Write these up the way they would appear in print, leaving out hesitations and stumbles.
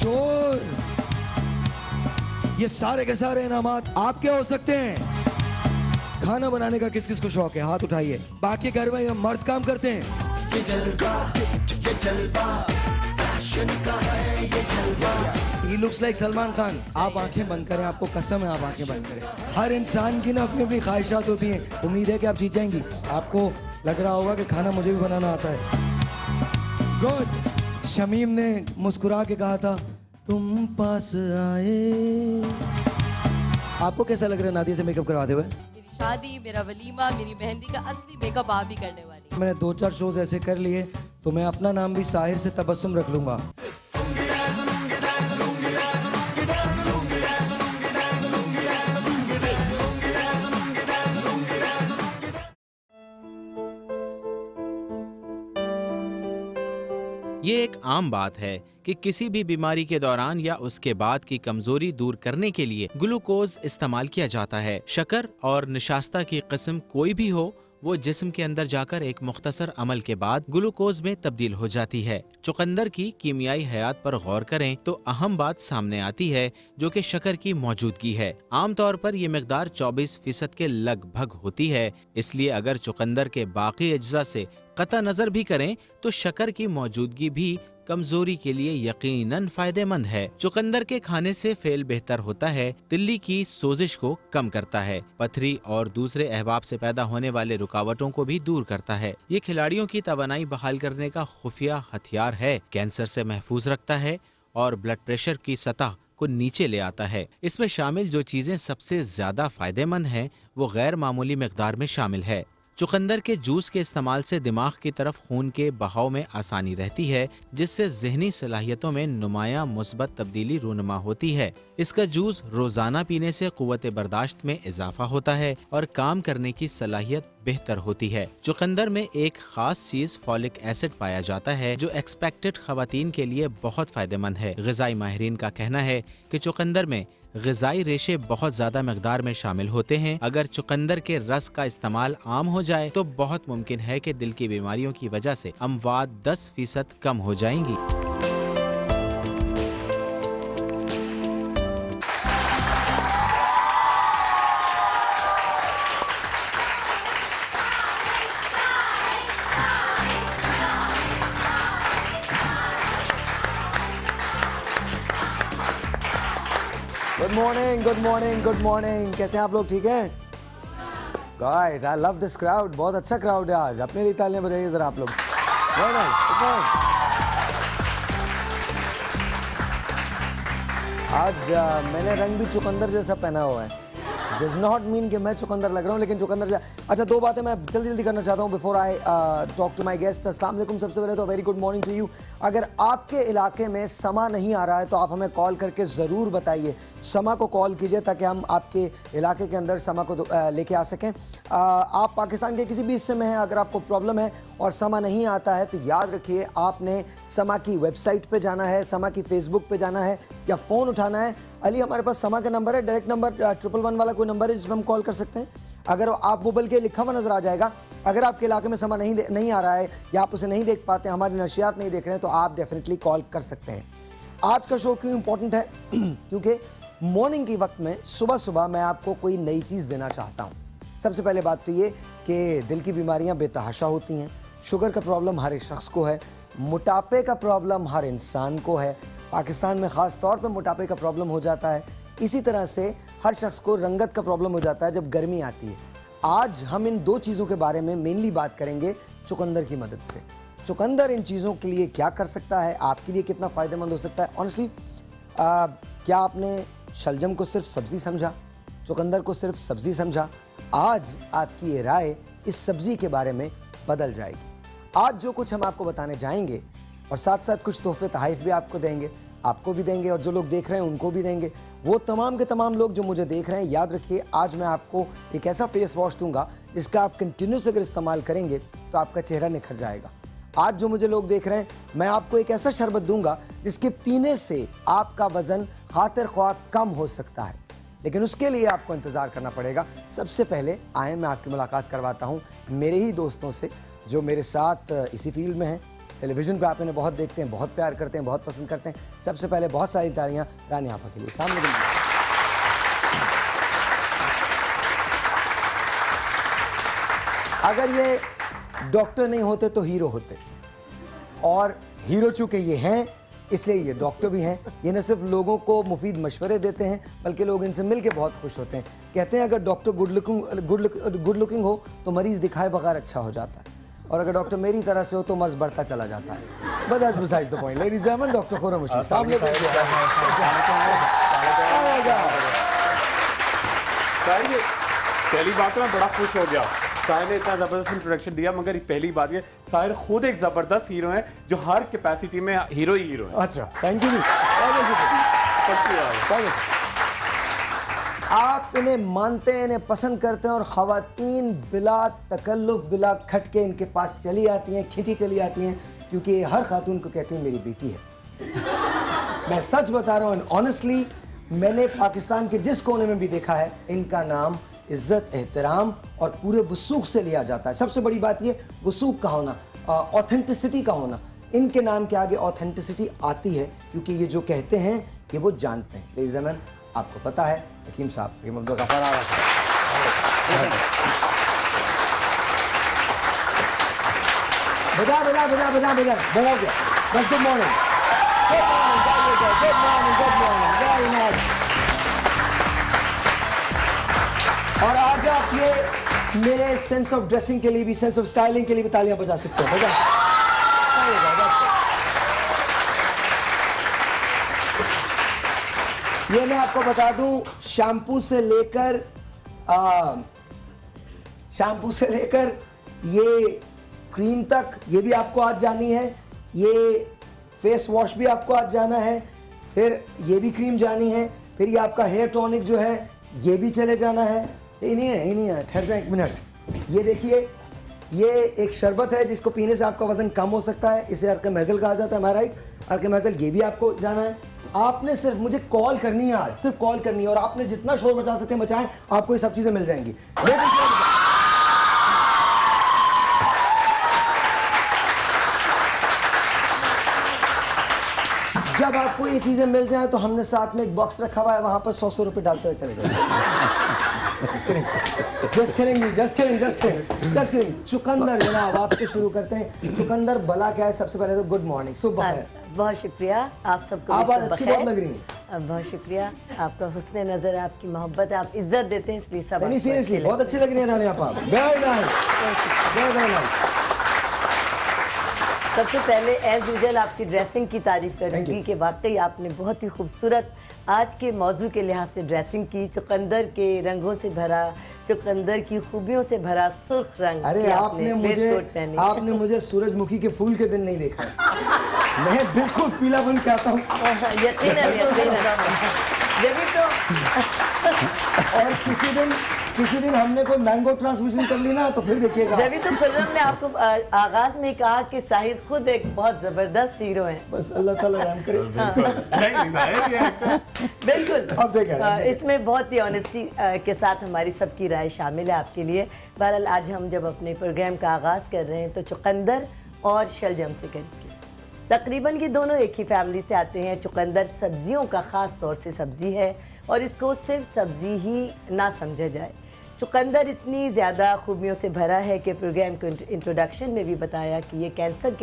शोर। ये सारे के सारे इनामात आपके हो सकते हैं। खाना बनाने का किस किस को शौक है, हाथ उठाइए। बाकी घर में मर्द काम करते हैं। ये जलवा फैशन का है, ये जलवा। He looks like Salman Khan. आप आंखें बंद करें, आपको कसम है आप आंखें बंद करें। हर इंसान की ना अपनी अपनी ख्वाहिशात होती हैं। उम्मीद है कि आप जीत जाएंगी। आपको लग रहा होगा कि खाना मुझे भी बनाना आता है। गुड। शमीम ने मुस्कुरा के कहा था तुम पास आए। आपको कैसा लग रहा है नादिया से मेकअप करवाते हुए? मेरी शादी, मेरा वलीमा, मेरी मेहंदी का असली मेकअप आप ही करने वाली। मैंने 2-4 शोज ऐसे कर लिए तो मैं अपना नाम भी साहिर से तबस्सुम रख लूंगा। ये एक आम बात है कि किसी भी बीमारी के दौरान या उसके बाद की कमजोरी दूर करने के लिए ग्लूकोज इस्तेमाल किया जाता है। शक्कर और निशास्ता की किस्म कोई भी हो, वो जिस्म के अंदर जाकर एक मुख्तसर अमल के बाद ग्लूकोज में तब्दील हो जाती है। चुकंदर की कीमियाई हयात पर गौर करें तो अहम बात सामने आती है जो कि शक्कर की मौजूदगी है। आमतौर पर ये मिकदार 24% के लगभग होती है। इसलिए अगर चुकंदर के बाकी अज्जा से कता नजर भी करें तो शक्कर की मौजूदगी भी कमजोरी के लिए यकीनन फायदेमंद है। चुकंदर के खाने से फेल बेहतर होता है, तिल्ली की सोजिश को कम करता है, पथरी और दूसरे अहबाब से पैदा होने वाले रुकावटों को भी दूर करता है। ये खिलाड़ियों की तवानाई बहाल करने का खुफिया हथियार है, कैंसर से महफूज रखता है और ब्लड प्रेशर की सतह को नीचे ले आता है। इसमें शामिल जो चीजें सबसे ज्यादा फायदेमंद हैं वो गैर मामूली मिकदार में शामिल है। चुकंदर के जूस के इस्तेमाल से दिमाग की तरफ खून के बहाव में आसानी रहती है, जिससे जहनी सलाहियतों में नुमायां मुस्बत तब्दीली रूनुमा होती है। इसका जूस रोजाना पीने से कुव्वत बर्दाश्त में इजाफा होता है और काम करने की सलाहियत बेहतर होती है। चुकंदर में एक खास चीज फॉलिक एसिड पाया जाता है जो एक्सपेक्टेड खवातीन के लिए बहुत फायदेमंद है। ग़िज़ाई माहिरीन का कहना है कि चुकंदर में ग़िज़ाई रेशे बहुत ज्यादा मकदार में शामिल होते हैं। अगर चुकंदर के रस का इस्तेमाल आम हो जाए तो बहुत मुमकिन है कि दिल की बीमारियों की वजह से अमवात 10% कम हो जाएंगी। Good morning, good morning, good morning. कैसे हैं आप लोग? ठीक हैं? Good. I love this crowd. बहुत अच्छा क्राउड है आज। अपने लिए तालियां बजाइए जरा आप लोग। आज मैंने रंग भी चुकंदर जैसा पहना हुआ है। डज नॉट मीन कि मैं चुकंदर लग रहा हूँ, लेकिन चुकंदर अच्छा, 2 बातें मैं जल्दी जल्दी करना चाहता हूँ before I talk to my guest. अस्सलाम वालेकुम। सबसे पहले तो very good morning to you. अगर आपके इलाके में समा नहीं आ रहा है तो आप हमें कॉल करके ज़रूर बताइए। समा को कॉल कीजिए ताकि हम आपके इलाके के अंदर समा को लेके आ सकें। आप पाकिस्तान के किसी भी हिस्से में हैं, अगर आपको प्रॉब्लम है और समा नहीं आता है तो याद रखिए आपने समा की वेबसाइट पे जाना है, समा की फेसबुक पे जाना है या फ़ोन उठाना है। अली, हमारे पास समा का नंबर है, डायरेक्ट नंबर 111 वाला कोई नंबर है जिसमें हम कॉल कर सकते हैं। अगर आप वो बल्कि लिखा हुआ नज़र आ जाएगा। अगर आपके इलाके में समा नहीं आ रहा है या आप उसे नहीं देख पाते, हमारी नशियात नहीं देख रहे हैं, तो आप डेफिनेटली कॉल कर सकते हैं। आज का शो क्यों इम्पोर्टेंट है? क्योंकि मॉर्निंग के वक्त में सुबह सुबह मैं आपको कोई नई चीज़ देना चाहता हूँ। सबसे पहले बात तो ये कि दिल की बीमारियाँ बेतहाशा होती हैं। शुगर का प्रॉब्लम हर एक शख्स को है, मोटापे का प्रॉब्लम हर इंसान को है। पाकिस्तान में ख़ास तौर पे मोटापे का प्रॉब्लम हो जाता है। इसी तरह से हर शख्स को रंगत का प्रॉब्लम हो जाता है जब गर्मी आती है। आज हम इन 2 चीज़ों के बारे में मेनली बात करेंगे चुकंदर की मदद से। चुकंदर इन चीज़ों के लिए क्या कर सकता है, आपके लिए कितना फ़ायदेमंद हो सकता है। ऑनेस्टली क्या आपने शलजम को सिर्फ सब्ज़ी समझा, चुकंदर को सिर्फ सब्ज़ी समझा? आज आपकी ये राय इस सब्ज़ी के बारे में बदल जाएगी। आज जो कुछ हम आपको बताने जाएंगे और साथ साथ कुछ तोहफे तहाइफ भी आपको देंगे, आपको भी देंगे और जो लोग देख रहे हैं उनको भी देंगे। वो तमाम के तमाम लोग जो मुझे देख रहे हैं, याद रखिए आज मैं आपको एक ऐसा फेस वॉश दूंगा जिसका आप कंटिन्यूस अगर इस्तेमाल करेंगे तो आपका चेहरा निखर जाएगा। आज जो मुझे लोग देख रहे हैं, मैं आपको एक ऐसा शरबत दूंगा जिसके पीने से आपका वजन खातिर ख्वाह कम हो सकता है, लेकिन उसके लिए आपको इंतज़ार करना पड़ेगा। सबसे पहले आए मैं आपकी मुलाकात करवाता हूँ मेरे ही दोस्तों से जो मेरे साथ इसी फील्ड में हैं, टेलीविजन पे आप इन्हें बहुत देखते हैं, बहुत प्यार करते हैं, बहुत पसंद करते हैं। सबसे पहले बहुत सारी तालियां रानी आपा के लिए। सामने अगर ये डॉक्टर नहीं होते तो हीरो होते, और हीरो चूंकि ये हैं इसलिए ये डॉक्टर भी हैं। ये न सिर्फ लोगों को मुफीद मशवरे देते हैं बल्कि लोग इनसे मिलके बहुत खुश होते हैं। कहते हैं अगर डॉक्टर गुड लुकिंग हो तो मरीज़ दिखाए बगैर अच्छा हो जाता है, और अगर डॉक्टर मेरी तरह से हो तो मर्ज बढ़ता चला जाता है। But that's besides the point. Ladies and gentleman, doctor Khurram Rashid सामने। पहली बात ना बड़ा खुश हो गया, साहिर ने इतना ज़बरदस्त इंट्रोडक्शन दिया, मगर पहली बात ये साहिर खुद एक ज़बरदस्त हीरो है जो हर कैपेसिटी में हीरो ही हीरो है। अच्छा, थैंक यू। आप इन्हें मानते हैं, इन्हें पसंद करते हैं, और ख़वातीन बिला तकल्लुफ़ बिला खटके इनके पास चली आती हैं, खिंची चली आती हैं, क्योंकि ये हर खातून को कहती है मेरी बेटी है। मैं सच बता रहा हूँ, ऑनेस्टली मैंने पाकिस्तान के जिस कोने में भी देखा है, इनका नाम इज्जत, एहतराम और पूरे वसूख से लिया जाता है। सबसे बड़ी बात ये वसूख का होना, ऑथेंटिसिटी का होना। इनके नाम के आगे ऑथेंटिसिटी आती है, क्योंकि ये जो कहते हैं ये वो जानते हैं। लेडीज़ एंड जेंटलमैन, आपको पता है हकीम साहब, हकीम अब्दुल गफ्फार आ रहा है। बजा बजा बजा बजा बजा बजा गया। बस good morning, good morning, good morning, good morning, very nice. और आज आप ये मेरे सेंस ऑफ ड्रेसिंग के लिए भी, सेंस ऑफ स्टाइलिंग के लिए भी तालियां बजा सकते हो। बजा। ये मैं आपको बता दूं, शैम्पू से लेकर ये क्रीम तक, ये भी आपको आज जानी है। ये फेस वॉश भी आपको आज जाना है, फिर ये भी क्रीम जानी है, फिर ये आपका हेयर टॉनिक जो है ये भी चले जाना है। ये नहीं है, ठहर जाए एक मिनट। ये देखिए, ये एक शरबत है जिसको पीने से आपका वजन कम हो सकता है, इसे अर्क महजल कहा जाता है, हमारा राइट। अर्क महजल, ये भी आपको जाना है। आपने सिर्फ मुझे कॉल करनी है, आज सिर्फ कॉल करनी है, और आपने जितना शोर बचा सकते हैं बचाएं, आपको ये सब चीजें मिल जाएंगी। जब आपको ये चीजें मिल जाएं तो हमने साथ में एक बॉक्स रखा हुआ है, वहां पर 100 रुपए डालते हुए चले जाएंगे। just kidding। चुकंदर जनाब, आपसे शुरू करते हैं। चुकंदर भला क्या है? सबसे पहले तो गुड मॉर्निंग, सुबह खैर। बहुत शुक्रिया आप सबको। आप आज अच्छी बहुत लग रही हैं। बहुत शुक्रिया, आपका हुस्न नजर, आपकी मोहब्बत, आप इज्जत देते हैं, इसलिए सब। नहीं, सीरियसली बहुत अच्छी लग रही है रानी आप। Very nice, very nice. सबसे पहले एज यूजुअल आपकी ड्रेसिंग की तारीफ करूँगी कि वाकई आपने बहुत ही खूबसूरत आज के मौजू के लिहाज से ड्रेसिंग की। चुकंदर के रंगों से भरा, चुकंदर की खूबियों से भरा सुर्ख रंग। अरे आपने मुझे सूरजमुखी के फूल के दिन नहीं देखा। मैं बिल्कुल पीला बन के आता हूँ। और किसी दिन हमने कोई मैंगो ट्रांसमिशन कर ली ना, तो फिर देखिएगा। जब तो खुर्रम ने आपको आगाज में कहा कि साहिर खुद एक बहुत जबरदस्त हीरो हैं। बस अल्लाह ताला रहम करे। बिल्कुल, अब सही कह रहे हैं। इसमें बहुत ही ऑनेस्टी के साथ हमारी सबकी राय शामिल है आपके लिए। बहरहाल आज हम जब अपने प्रोग्राम का आगाज कर रहे हैं तो चुकंदर और शलजम से करेंगे। तकरीबन ये दोनों एक ही फैमिली से आते हैं। चुकंदर सब्जियों का ख़ास तौर से सब्ज़ी है और इसको सिर्फ सब्ज़ी ही ना समझा जाए। चुकंदर इतनी ज़्यादा खूबियों से भरा है कि प्रोग्राम के इंट्रोडक्शन में भी बताया कि ये कैंसर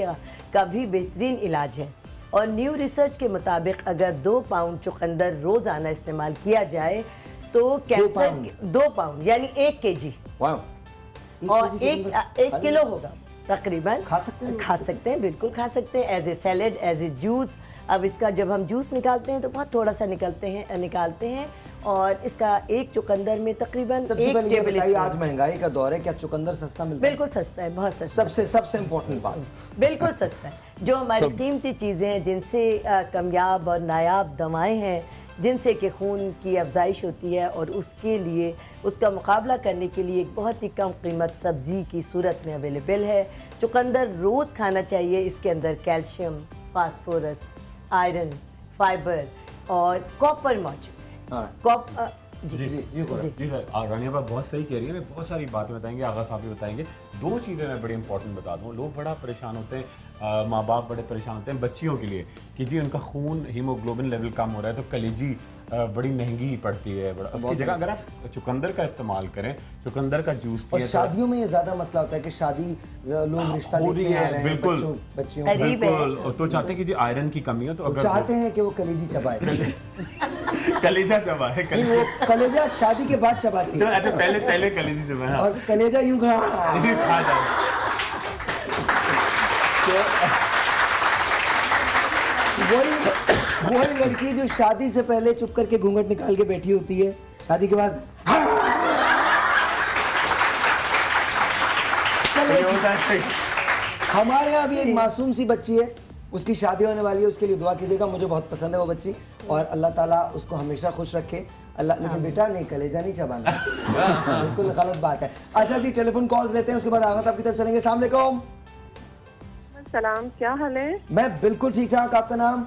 का भी बेहतरीन इलाज है। और न्यू रिसर्च के मुताबिक अगर 2 पाउंड चुकंदर रोज़ाना इस्तेमाल किया जाए तो कैंसर 2 पाउंड यानी 1 kg और 1 किलो होगा तकरीबन। खा सकते हैं, बिल्कुल खा सकते हैं, as a salad, as a juice. अब इसका जब हम जूस निकालते हैं तो बहुत थोड़ा सा निकालते हैं और इसका एक चुकंदर में तकरीबन 1 टेबल स्पून। आज महंगाई का दौर है, क्या चुकंदर सस्ता मिलता है? बिल्कुल सस्ता है, बहुत सस्ता। सबसे इम्पोर्टेंट बात, बिल्कुल सस्ता है। जो हमारी कीमती चीज़ें हैं, जिनसे कामयाब और नायाब दवाएं हैं, जिनसे कि खून की अफजाइश होती है, और उसके लिए उसका मुकाबला करने के लिए एक बहुत ही कम कीमत सब्ज़ी की सूरत में अवेलेबल है। चुकंदर रोज़ खाना चाहिए। इसके अंदर कैल्शियम, फास्फोरस, आयरन, फाइबर और कॉपर मौजूद। जी सर, रानिया बात बहुत सही कह रही है। मैं बहुत सारी बातें बताएंगे, आगा साहब भी बताएंगे। दो चीज़ें मैं बड़ी इंपॉर्टेंट बता दूँ। लोग बड़ा परेशान होते हैं, माँ बाप बड़े परेशान होते हैं बच्चियों के लिए कि जी उनका खून हीमोग्लोबिन लेवल कम हो रहा है तो कलेजी बड़ी महंगी पड़ती है। उसकी जगह अगर आप चुकंदर का इस्तेमाल करें, चुकंदर का जूस और शादियों में ये ज्यादा मसला होता है कि शादी लोग रिश्ता देखने आ रहे हैं, बिल्कुल बच्चियों बिल्कुल, तो चाहते हैं कि जी आयरन की कमी है तो अगर चाहते हैं कि वो कलेजी चबाए कलेजा चबाए। वो कलेजा शादी के बाद चबाती है, अच्छा पहले कलेजी चबाए और कलेजा यूं खा जाए। वही लड़की जो शादी से पहले चुप करके घूंघट निकाल के बैठी होती है, शादी के बाद हमारे यहाँ भी एक मासूम सी बच्ची है, उसकी शादी होने वाली है, उसके लिए दुआ कीजिएगा। मुझे बहुत पसंद है वो बच्ची और अल्लाह ताला उसको हमेशा खुश रखे। अल्लाह, लेकिन बेटा नहीं, कलेजा नहीं चबाना, बिल्कुल गलत बात है। अच्छा जी, टेलीफोन कॉल्स लेते हैं, उसके बाद आगा साहब की तरफ चलेंगे। अस्सलाम वालेकुम। सलाम, क्या हाल है? मैं बिल्कुल ठीक ठाक। आपका नाम?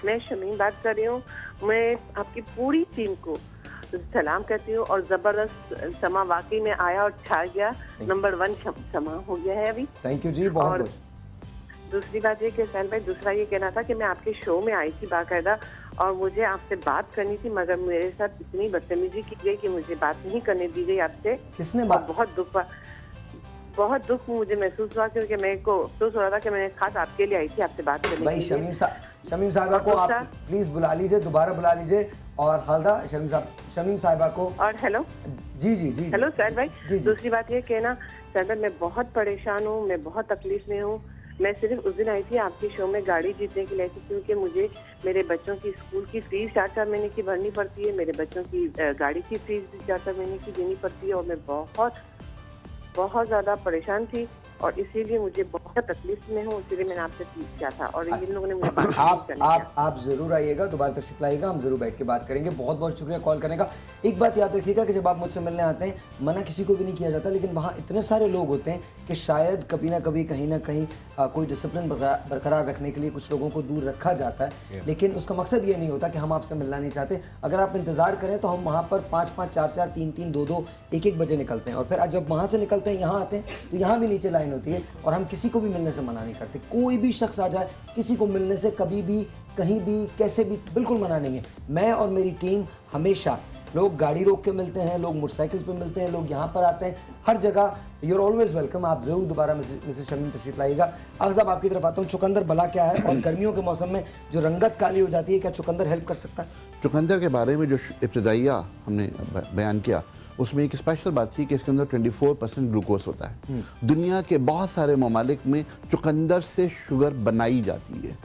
मैं शमीम बात कर रही हूँ। मैं आपकी पूरी टीम को सलाम कहती हूँ और जबरदस्त समा वाकई में आया और छा गया। नंबर 1 समा हो गया है अभी। थैंक यू जी, बहुत और दूसरी बात ये कि सैन भाई, दूसरा ये कहना था कि मैं आपके शो में आई थी बाकायदा और मुझे आपसे बात करनी थी, मगर मेरे साथ इतनी बदतमीजी की गई कि मुझे बात नहीं करने दी गई आपसे। किसने बात? बहुत दुख मुझे महसूस हुआ क्योंकि मेरे को अफसोस हो रहा था कि मैंने खास आपके लिए आई थी आपसे बात करने भाई के लिए। शमीम साहिबा को आप प्लीज बुला लीजिए, दोबारा बुला लीजिए। और खालदा शमीम साहिबा को। और हेलो जी हेलो सैद भाई। दूसरी बात ये कहना सैद भाई, मैं बहुत परेशान हूँ, मैं बहुत तकलीफ में हूँ। मैं सिर्फ उस दिन आई थी आपके शो में गाड़ी जीतने के लिए थी, क्योंकि मुझे मेरे बच्चों की स्कूल की फीस 4-4 महीने की भरनी पड़ती है, मेरे बच्चों की गाड़ी की फीस भी 4-4 महीने की देनी पड़ती है और मैं बहुत ज़्यादा परेशान थी और इसीलिए मुझे बहुत तकलीफ में हूँ, इसीलिए मैंने आपसे पूछ किया था और इन लोगों ने मुझे आप जरूर आइएगा, दोबारा तशरीफ लाइएगा, हम जरूर बैठ के बात करेंगे। बहुत बहुत शुक्रिया कॉल करने का। एक बात याद रखिएगा कि जब आप मुझसे मिलने आते हैं, मना किसी को भी नहीं किया जाता, लेकिन वहाँ इतने सारे लोग होते हैं कि शायद कभी ना कभी कहीं ना कहीं कोई डिसिप्लिन बरकरार रखने के लिए कुछ लोगों को दूर रखा जाता है, लेकिन उसका मकसद ये नहीं होता कि हम आपसे मिलना नहीं चाहते। अगर आप इंतज़ार करें तो हम वहाँ पर 5-5, 4-4, 3-3, 2-2, 1-1 बजे निकलते हैं और फिर जब वहाँ से निकलते हैं यहाँ आते हैं तो यहाँ भी नीचे लाइन होती है और हम किसी को भी मिलने से मना नहीं करते। कोई भी शख्स आ जाए, किसी को मिलने से कभी भी, कहीं भी, कैसे भी बिल्कुल मना नहीं है। मैं और मेरी टीम हमेशा, लोग गाड़ी रोक के मिलते हैं, लोग मोटरसाइकिल पे मिलते हैं, लोग यहाँ पर आते हैं, हर जगह यूर ऑलवेज वेलकम। आप ज़रूर दोबारा मिसेस शमीम तशरीफ लाइएगा। अगर साहब आपकी तरफ आता हूँ, चुकंदर भला क्या है और गर्मियों के मौसम में जो रंगत काली हो जाती है, क्या चुकंदर हेल्प कर सकता है? चुकंदर के बारे में जो इब्तदाइया हमने बयान किया, उसमें एक स्पेशल बात थी कि इसके अंदर 24% ग्लूकोज होता है। दुनिया के बहुत सारे ममालिक में चुकंदर से शुगर बनाई जाती है।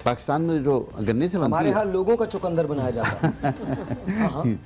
पाकिस्तान में जो गन्ने से बनती है, हमारे यहाँ लोगों का चुकंदर बनाया जाता है।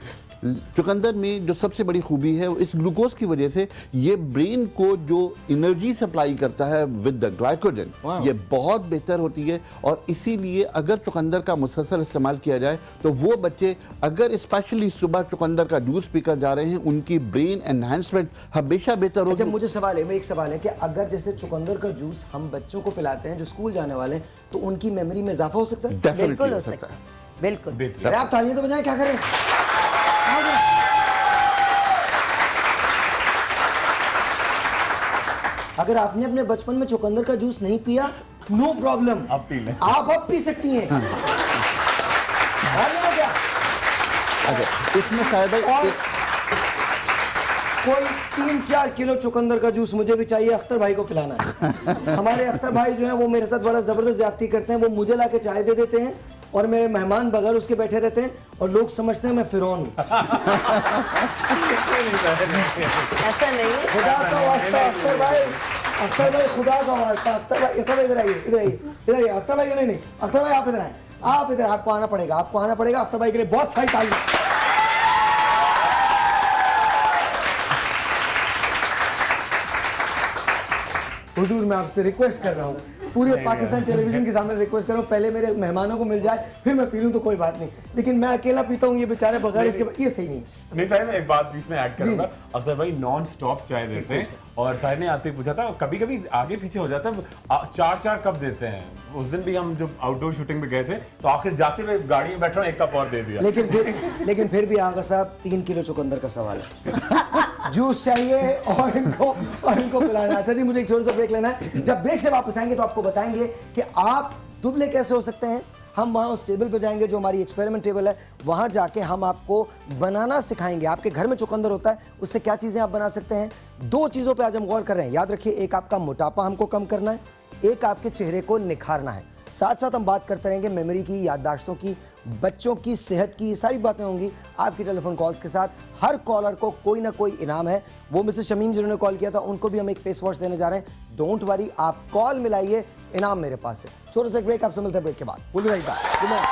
चुकंदर में जो सबसे बड़ी खूबी है, इस ग्लूकोज की वजह से ये ब्रेन को जो एनर्जी सप्लाई करता है विद द ग्लाइकोजन, ये बहुत बेहतर होती है। और इसीलिए अगर चुकंदर का मुसलसल इस्तेमाल किया जाए तो वो बच्चे अगर स्पेशली सुबह चुकंदर का जूस पीकर जा रहे हैं, उनकी ब्रेन एनहांसमेंट हमेशा बेहतर होगी। अच्छा, मुझे सवाल है, एक सवाल है कि अगर जैसे चुकंदर का जूस हम बच्चों को पिलाते हैं जो स्कूल जाने वाले हैं, तो उनकी मेमोरी में इजाफा हो सकता है? डेफिनेटली हो सकता है, बिल्कुल। आप तालियां तो बजाएं, क्या करें? अगर आपने अपने बचपन में चुकंदर का जूस नहीं पिया, नो प्रॉब्लम, आप पी लें, आप अब पी सकती हैं। अच्छा, इसमें शायद कोई 3-4 किलो चुकंदर का जूस मुझे भी चाहिए, अख्तर भाई को पिलाना है। हमारे अख्तर भाई जो हैं वो मेरे साथ बड़ा जबरदस्त ज्यादती करते हैं। वो मुझे लाके चाय दे देते हैं और मेरे मेहमान बगैर उसके बैठे रहते हैं और लोग समझते हैं मैं फिरौन हूँ। ऐसा नहीं है। खुदा का वास्ता अख्तर भाई, खुदा का वास्ता अख्तर भाई, इधर आइए। अख्तर भाई नहीं, अख्तर भाई आप इधर आए, आप इधर, आपको आना पड़ेगा अख्तर भाई के लिए बहुत सारी ताली। हुजूर, मैं आपसे रिक्वेस्ट कर रहा हूँ पूरे पाकिस्तान टेलीविजन के सामने रिक्वेस्ट कर रहा हूँ, पहले मेरे मेहमानों को मिल जाए फिर मैं पी लूँ तो कोई बात नहीं, लेकिन मैं अकेला पीता हूँ, ये बेचारे बगैर इसके, ये सही नहीं। नहीं साहिर, मैं एक बात बीच में ऐड करूंगा। अक्सर भाई नॉन स्टॉप चाय देते हैं और साहिर ने आते ही पूछा था, कभी कभी आगे पीछे हो जाता है, 4-4 कप देते हैं। उस दिन भी हम जब आउटडोर शूटिंग में गए थे तो आखिर जाते हुए गाड़ी में बैठ रहा हूँ, 1 कप और दे दिया। लेकिन फिर भी आगा साहब 3 किलो चुकंदर का सवाल है, जूस चाहिए और इनको पिलाना। अच्छा जी, मुझे एक छोटा सा ब्रेक लेना है, जब ब्रेक से वापस आएंगे तो आपको बताएंगे कि आप दुबले कैसे हो सकते हैं। हम वहाँ उस टेबल पर जाएंगे जो हमारी एक्सपेरिमेंट टेबल है, वहाँ जाके हम आपको बनाना सिखाएंगे। आपके घर में चुकंदर होता है, उससे क्या चीज़ें आप बना सकते हैं। 2 चीज़ों पे आज हम गौर कर रहे हैं, याद रखिए, एक आपका मोटापा हमको कम करना है, एक आपके चेहरे को निखारना है। साथ साथ हम बात करते रहेंगे मेमोरी की, याददाश्तों की, बच्चों की सेहत की, सारी बातें होंगी आपकी टेलीफोन कॉल्स के साथ। हर कॉलर को कोई ना कोई इनाम है। वो मिसेस शमीम जिन्होंने कॉल किया था उनको भी हम एक फेस वॉश देने जा रहे हैं। डोंट वरी, आप कॉल मिलाइए, इनाम मेरे पास है। छोटा सा ब्रेक, आपसे मिलते हैं ब्रेक के बाद। बोलिए भाई बात। Good morning.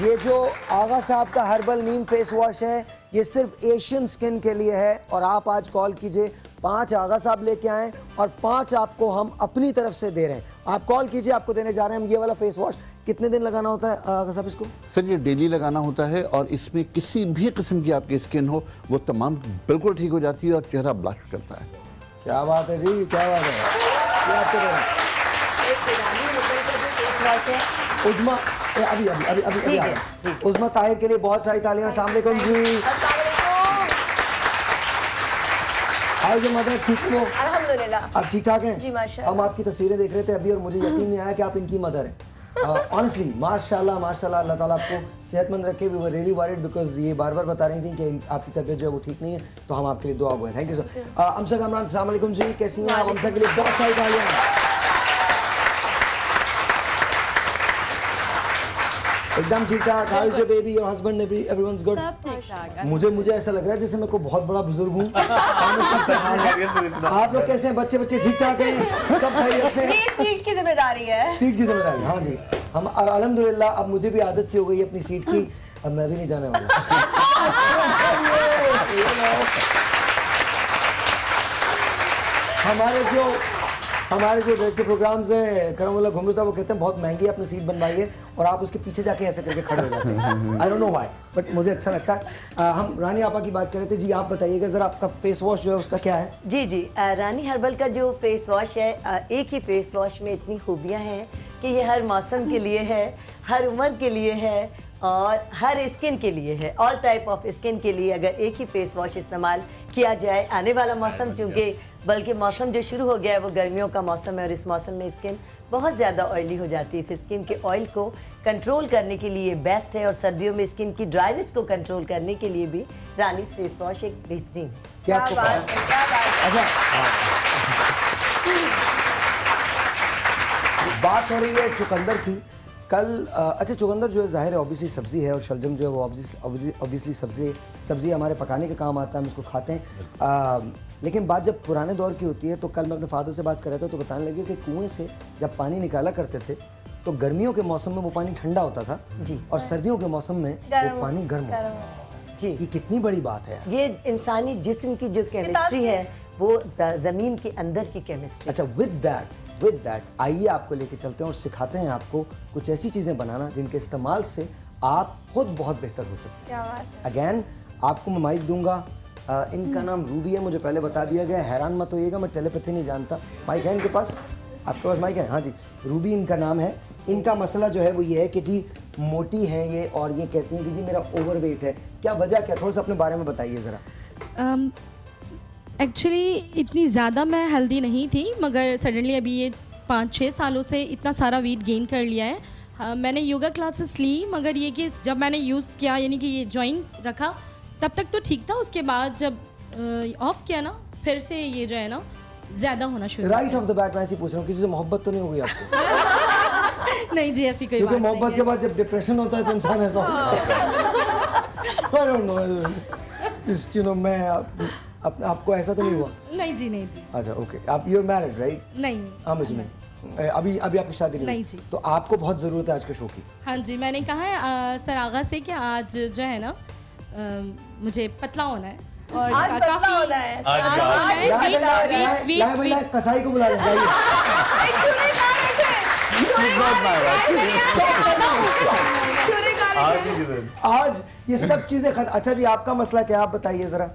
ये जो आगा साहब का हर्बल नीम फेस वॉश है, ये सिर्फ एशियन स्किन के लिए है। और आप आज कॉल कीजिए, 5 आगा साहब लेके आए और 5 आपको हम अपनी तरफ से दे रहे हैं। आप कॉल कीजिए, आपको देने जा रहे हैं हम ये वाला फेस वॉश। कितने दिन लगाना होता है आगा साहब इसको? सर ये डेली लगाना होता है और इसमें किसी भी किस्म की आपकी स्किन हो वो तमाम बिल्कुल ठीक हो जाती है और चेहरा ब्लश करता है। क्या बात है जी, क्या बात है। उज़्मा अभी उज़्मा ताहिर के लिए बहुत सारी तालियां। अस्सलाम वालेकुम जी। आज मदर ठीक हो? अल्हम्दुलिल्लाह। आप ठीक ठाक हैं? जी माशाल्लाह। हम आपकी तस्वीरें देख रहे थे अभी और मुझे यकीन नहीं आया कि आप इनकी मदर हैं। ऑनेस्टली माशाल्लाह माशाल्लाह, अल्लाह ताला आपको सेहतमंद रखे। We were really worried because ये बार बार बता रही थी कि आपकी तबीयत जो है वो ठीक नहीं है, तो हम आपके लिए दुआ हुए। Thank you sir. Amsha Kamran, अस्सलाम वालेकुम जी, कैसी हैं आप? अमशा के लिए बहुत सारी तालियां। एकदम ठीक ठाक। How is your baby, your husband, everyone's good? सब ठीक ठाक। मुझे ऐसा लग रहा है जैसे मैं कोई बहुत बड़ा बुजुर्ग हूँ। आप लोग कैसे हैं? बच्चे ठीक ठाक हैं? सब खैरियत से? ये सीट की जिम्मेदारी है। सीट की जिम्मेदारी, हाँ जी। हम अल्हम्दुलिल्लाह, अब मुझे भी आदत सी हो गई है अपनी सीट की, अब मैं भी नहीं जाने वाला। हमारे जो डायरेक्टर प्रोग्राम्स हैं करमुल्लाह घुमरू साहब, वो कहते हैं बहुत महंगी है, अपनी सीट बनवाइए और आप उसके पीछे जाके ऐसे करके खड़े हो जाते हैं। I don't know why, but मुझे अच्छा लगता है। हम रानी आपा की बात कर रहे थे जी, आप बताइएगा ज़रा आपका फेस वॉश जो है उसका क्या है? जी रानी हर्बल का जो फेस वॉश है, एक ही फेस वॉश में इतनी खूबियाँ हैं कि ये हर मौसम के लिए है, हर उम्र के लिए है और हर स्किन के लिए है। ऑल टाइप ऑफ स्किन के लिए अगर एक ही फेस वॉश इस्तेमाल किया जाए, आने वाला मौसम चूँकि बल्कि मौसम जो शुरू हो गया है वो गर्मियों का मौसम है और इस मौसम में स्किन बहुत ज़्यादा ऑयली हो जाती है। इस स्किन के ऑयल को कंट्रोल करने के लिए बेस्ट है और सर्दियों में स्किन की ड्राइनेस को कंट्रोल करने के लिए भी रानी फेस वॉश एक बेहतरीन है। क्या आपको पता है? अच्छा, बात हो रही है चुकंदर की। कल अच्छा, चुकंदर जो है ज़ाहिर है ऑब्वियसली सब्ज़ी है और शलजम जो है वो ऑब्वियसली सब्ज़ी हमारे पकाने के काम आता है, हम इसको खाते हैं। लेकिन बात जब पुराने दौर की होती है तो कल मैं अपने फादर से बात कर रहा था तो बताने लगे कि कुएं से जब पानी निकाला करते थे तो गर्मियों के मौसम में वो पानी ठंडा होता था जी, और सर्दियों के मौसम में वो पानी गर्म होता था जी। ये कितनी बड़ी बात है। ये इंसानी जिस्म की जो केमिस्ट्री है वो ज़मीन के अंदर की केमिस्ट्री। अच्छा, विद दैट आइए आपको लेके चलते हैं और सिखाते हैं आपको कुछ ऐसी चीज़ें बनाना जिनके इस्तेमाल से आप खुद बहुत बेहतर हो सकते हैं। क्या बात है। अगेन आपको मैं माइक दूंगा। इनका नाम रूबी है, मुझे पहले बता दिया गया। हैरान मत होइएगा, मैं टेलीपैथी नहीं जानता। माइक है इनके पास? आपके पास माइक है? हाँ जी, रूबी इनका नाम है। इनका मसला जो है वो ये है कि जी मोटी है ये और ये कहती हैं कि जी मेरा ओवरवेट है। क्या वजह क्या, थोड़ा सा अपने बारे में बताइए ज़रा। एक्चुअली इतनी ज़्यादा मैं हेल्दी नहीं थी, मगर सडनली अभी ये 5-6 सालों से इतना सारा वेट गेन कर लिया है। मैंने योगा क्लासेस ली, मगर ये कि जब मैंने यूज़ किया यानी कि ये ज्वाइन रखा तब तक तो ठीक था। उसके बाद जब ऑफ किया ना, फिर से ये जो है ना ज़्यादा होना शुरू। राइट ऑफ द बैट मैं ऐसे पूछ रहा हूँ, किसी से मोहब्बत तो नहीं हो गई आपको? नहीं जी, ऐसी कोई बात क्योंकि मोहब्बत के बाद जब डिप्रेशन होता है तो इंसान ऐसा होता है। I don't know, you know, मैं आपको ऐसा तो नहीं हुआ? नहीं जी, नहीं जी। अच्छा ओके, आप you're married right? नहीं। how much में? अभी अभी आपकी शादी नहीं जी। तो आपको बहुत ज़रूरत है आज के शो की। हाँ जी, मैंने कहा है सर आगा से कि आज जो है ना मुझे पतला होना है और आज पतला होना है। लाए कसाई को बुला लें। आज ये सब चीजें अच्छा जी, आपका मसला क्या, आप बताइए जरा,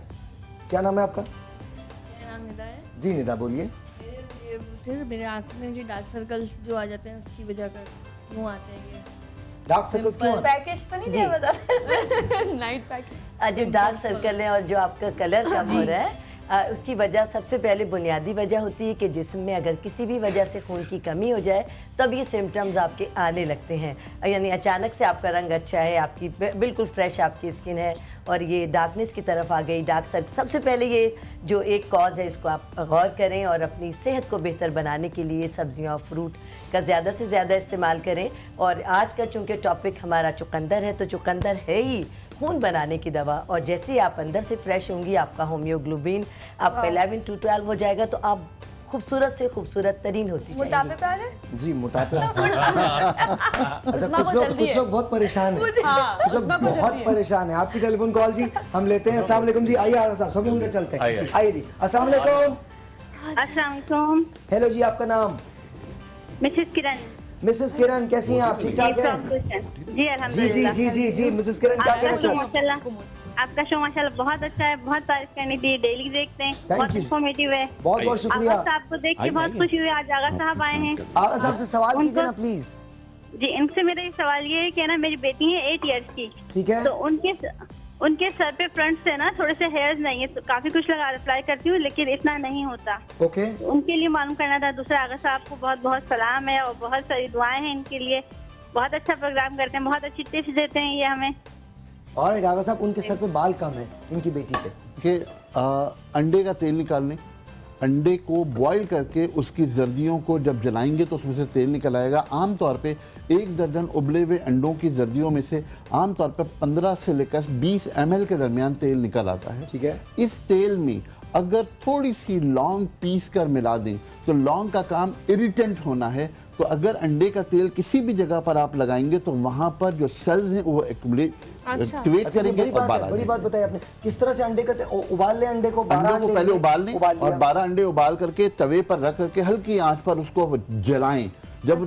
क्या नाम है आपका? मेरा नाम निदा है जी निदा बोलिए। मेरे आँख में जो डार्क सर्कल्स जो आ जाते हैं उसकी वजह कर क्यों आते हैं ये? डार्क सर्कल्स क्यों आते हैं? पैकेज तो नहीं दिया बता नाइट पैकेज। जो डार्क सर्कल है और जो आपका कलर कम हो रहा है उसकी वजह सबसे पहले बुनियादी वजह होती है कि जिस्म में अगर किसी भी वजह से खून की कमी हो जाए तब ये सिम्टम्स आपके आने लगते हैं। यानी अचानक से आपका रंग अच्छा है, आपकी बिल्कुल फ्रेश आपकी स्किन है और ये डार्कनेस की तरफ आ गई, डार्क सर्कल। सबसे पहले ये जो एक कॉज है इसको आप गौर करें और अपनी सेहत को बेहतर बनाने के लिए सब्जियाँ और फ्रूट का ज़्यादा से ज़्यादा इस्तेमाल करें। और आज का चूँकि टॉपिक हमारा चुकंदर है, तो चुकंदर है ही खून बनाने की दवा और जैसे ही आप अंदर से फ्रेश होंगी आपका होम्योग्लोबिन आपका 11 to 12 हो जाएगा तो आप खूबसूरत से खूबसूरत तरीन होती जाएगी। मोटापे पे आ रहे? जी मोटापे। अच्छा कुछ लोग बहुत परेशान हैं, कुछ लोग बहुत परेशान हैं। आपकी टेलीफोन कॉल जी हम लेते हैं। अस्सलाम वालेकुम जी, आइए आगा साहब, सब मिलकर चलते हैं। आइए जी, अस्सलाम वालेकुम। अस्सलाम वालेकुम। हेलो जी, आपका नाम? मिसेस किरण। मिसेस किरण कैसी हैं आप, ठीक ठाक हैं? जी अल्हम्दुलिल्लाह। जी मिसेस किरण क्या कहना चाहते हैं? आपका शो माशाल्लाह बहुत अच्छा है, बहुत तारीफ करनी थी, डेली देखते हैं, बहुत इंफॉर्मेटिव है। बहुत बहुत शुक्रिया। आपको देख के बहुत खुशी हुई, आज आगा साहब आए हैं। आगा साहब से सवाल कीजिए ना प्लीज। जी इनसे मेरा सवाल ये है कि ना मेरी बेटी है 8 इयर्स की, ठीक है, तो उनके सर पे फ्रंट से ना थोड़े से हेयर्स नहीं है, तो काफी कुछ लगा अप्लाई करती हूँ लेकिन इतना नहीं होता। ओके, उनके लिए मालूम करना था। दूसरा आगा साहब को बहुत बहुत सलाम है और बहुत सारी दुआएं हैं इनके लिए, बहुत अच्छा प्रोग्राम करते हैं, बहुत अच्छी टिप्स देते हैं ये हमें। और आगा साहब उनके सर पे बाल कम है इनकी बेटी के। कि अंडे का तेल निकालने, अंडे को बॉईल करके उसकी जर्दियों को जब जलाएंगे तो उसमें से तेल निकल आएगा। आमतौर पे 1 दर्जन उबले हुए अंडों की जर्दियों में से आमतौर पर 15 से लेकर 20 ml के दरमियान तेल निकल आता है। ठीक है, इस तेल में अगर थोड़ी सी लौंग पीस कर मिला दें तो लौंग का काम इरिटेंट होना है, तो अगर अंडे का तेल किसी भी जगह पर आप लगाएंगे तो वहां पर जो सेल्स हैं वो एक्टिवेट करेंगे। बड़ी बात बताई आपने, किस तरह से अंडे का उबाल ले, अंडे को पहले उबाल लें और 12 अंडे उबाल करके तवे पर रख करके हल्की आंच पर उसको जलाएं। जब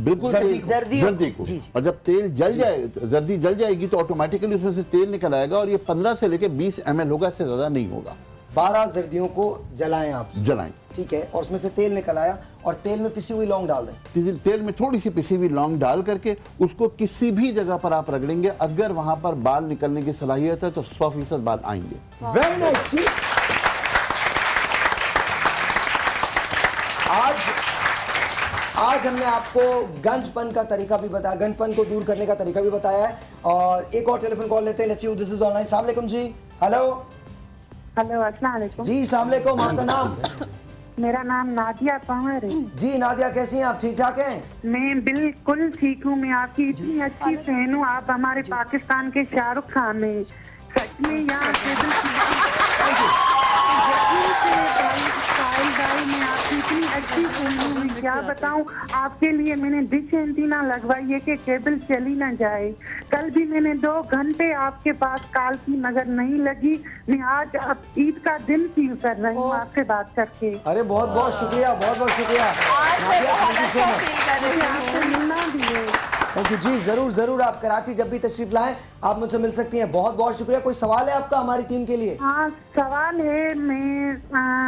बिल्कुल जर्दी को, और जब तेल जल जाए, जर्दी जल जाएगी तो ऑटोमेटिकली उसमें से तेल निकल आएगा और ये 15 से लेकर 20 ml होगा, इससे ज्यादा नहीं होगा। 12 जर्दियों को जलाएं आप, जलाएं, ठीक है, और उसमें से तेल निकल आया और तेल में पिसी हुई लौंग डाल दें। तेल में थोड़ी सी पिसी हुई लौंग डाल करके उसको किसी भी जगह पर आप रगड़ेंगे, अगर वहां पर बाल निकलने की सलाहियत है तो 100% बाल आएंगे। Very nice. आज हमने आपको गंजपन का तरीका भी बताया, गंजपन को दूर करने का तरीका भी बताया है। और एक और टेलीफोन कॉल लेते हैं। Let's you, this is online. अस्सलाम वालेकुम जी। हेलो अस्सलाम वालेकुम जी। अस्सलाम वालेकुम, आपका नाम? मेरा नाम नादिया पंवर है। जी नादिया, कैसी हैं आप, ठीक ठाक हैं? मैं बिल्कुल ठीक हूँ, मैं आपकी इतनी अच्छी फैन हूँ। आप हमारे पाकिस्तान के शाहरुख खान हैं, सच में। यहाँ मैं आपकी इतनी अच्छी फैन हूँ, क्या बताऊँ। आपके लिए मैंने डिश एंटीना लगवाई है कि केबल चली ना जाए। कल भी मैंने 2 घंटे आपके पास कॉल की मगर नहीं लगी। मैं आज अब ईद का दिन फील कर रही हूँ आपसे बात करके। अरे बहुत बहुत शुक्रिया, बहुत बहुत शुक्रिया। आपसे मिलना भी है। थैंक यू जी, जरूर जरूर। आप कराची जब भी तशरीफ लाएं आप मुझसे मिल सकती हैं। बहुत बहुत शुक्रिया। कोई सवाल है आपका हमारी टीम के लिए? हाँ सवाल है।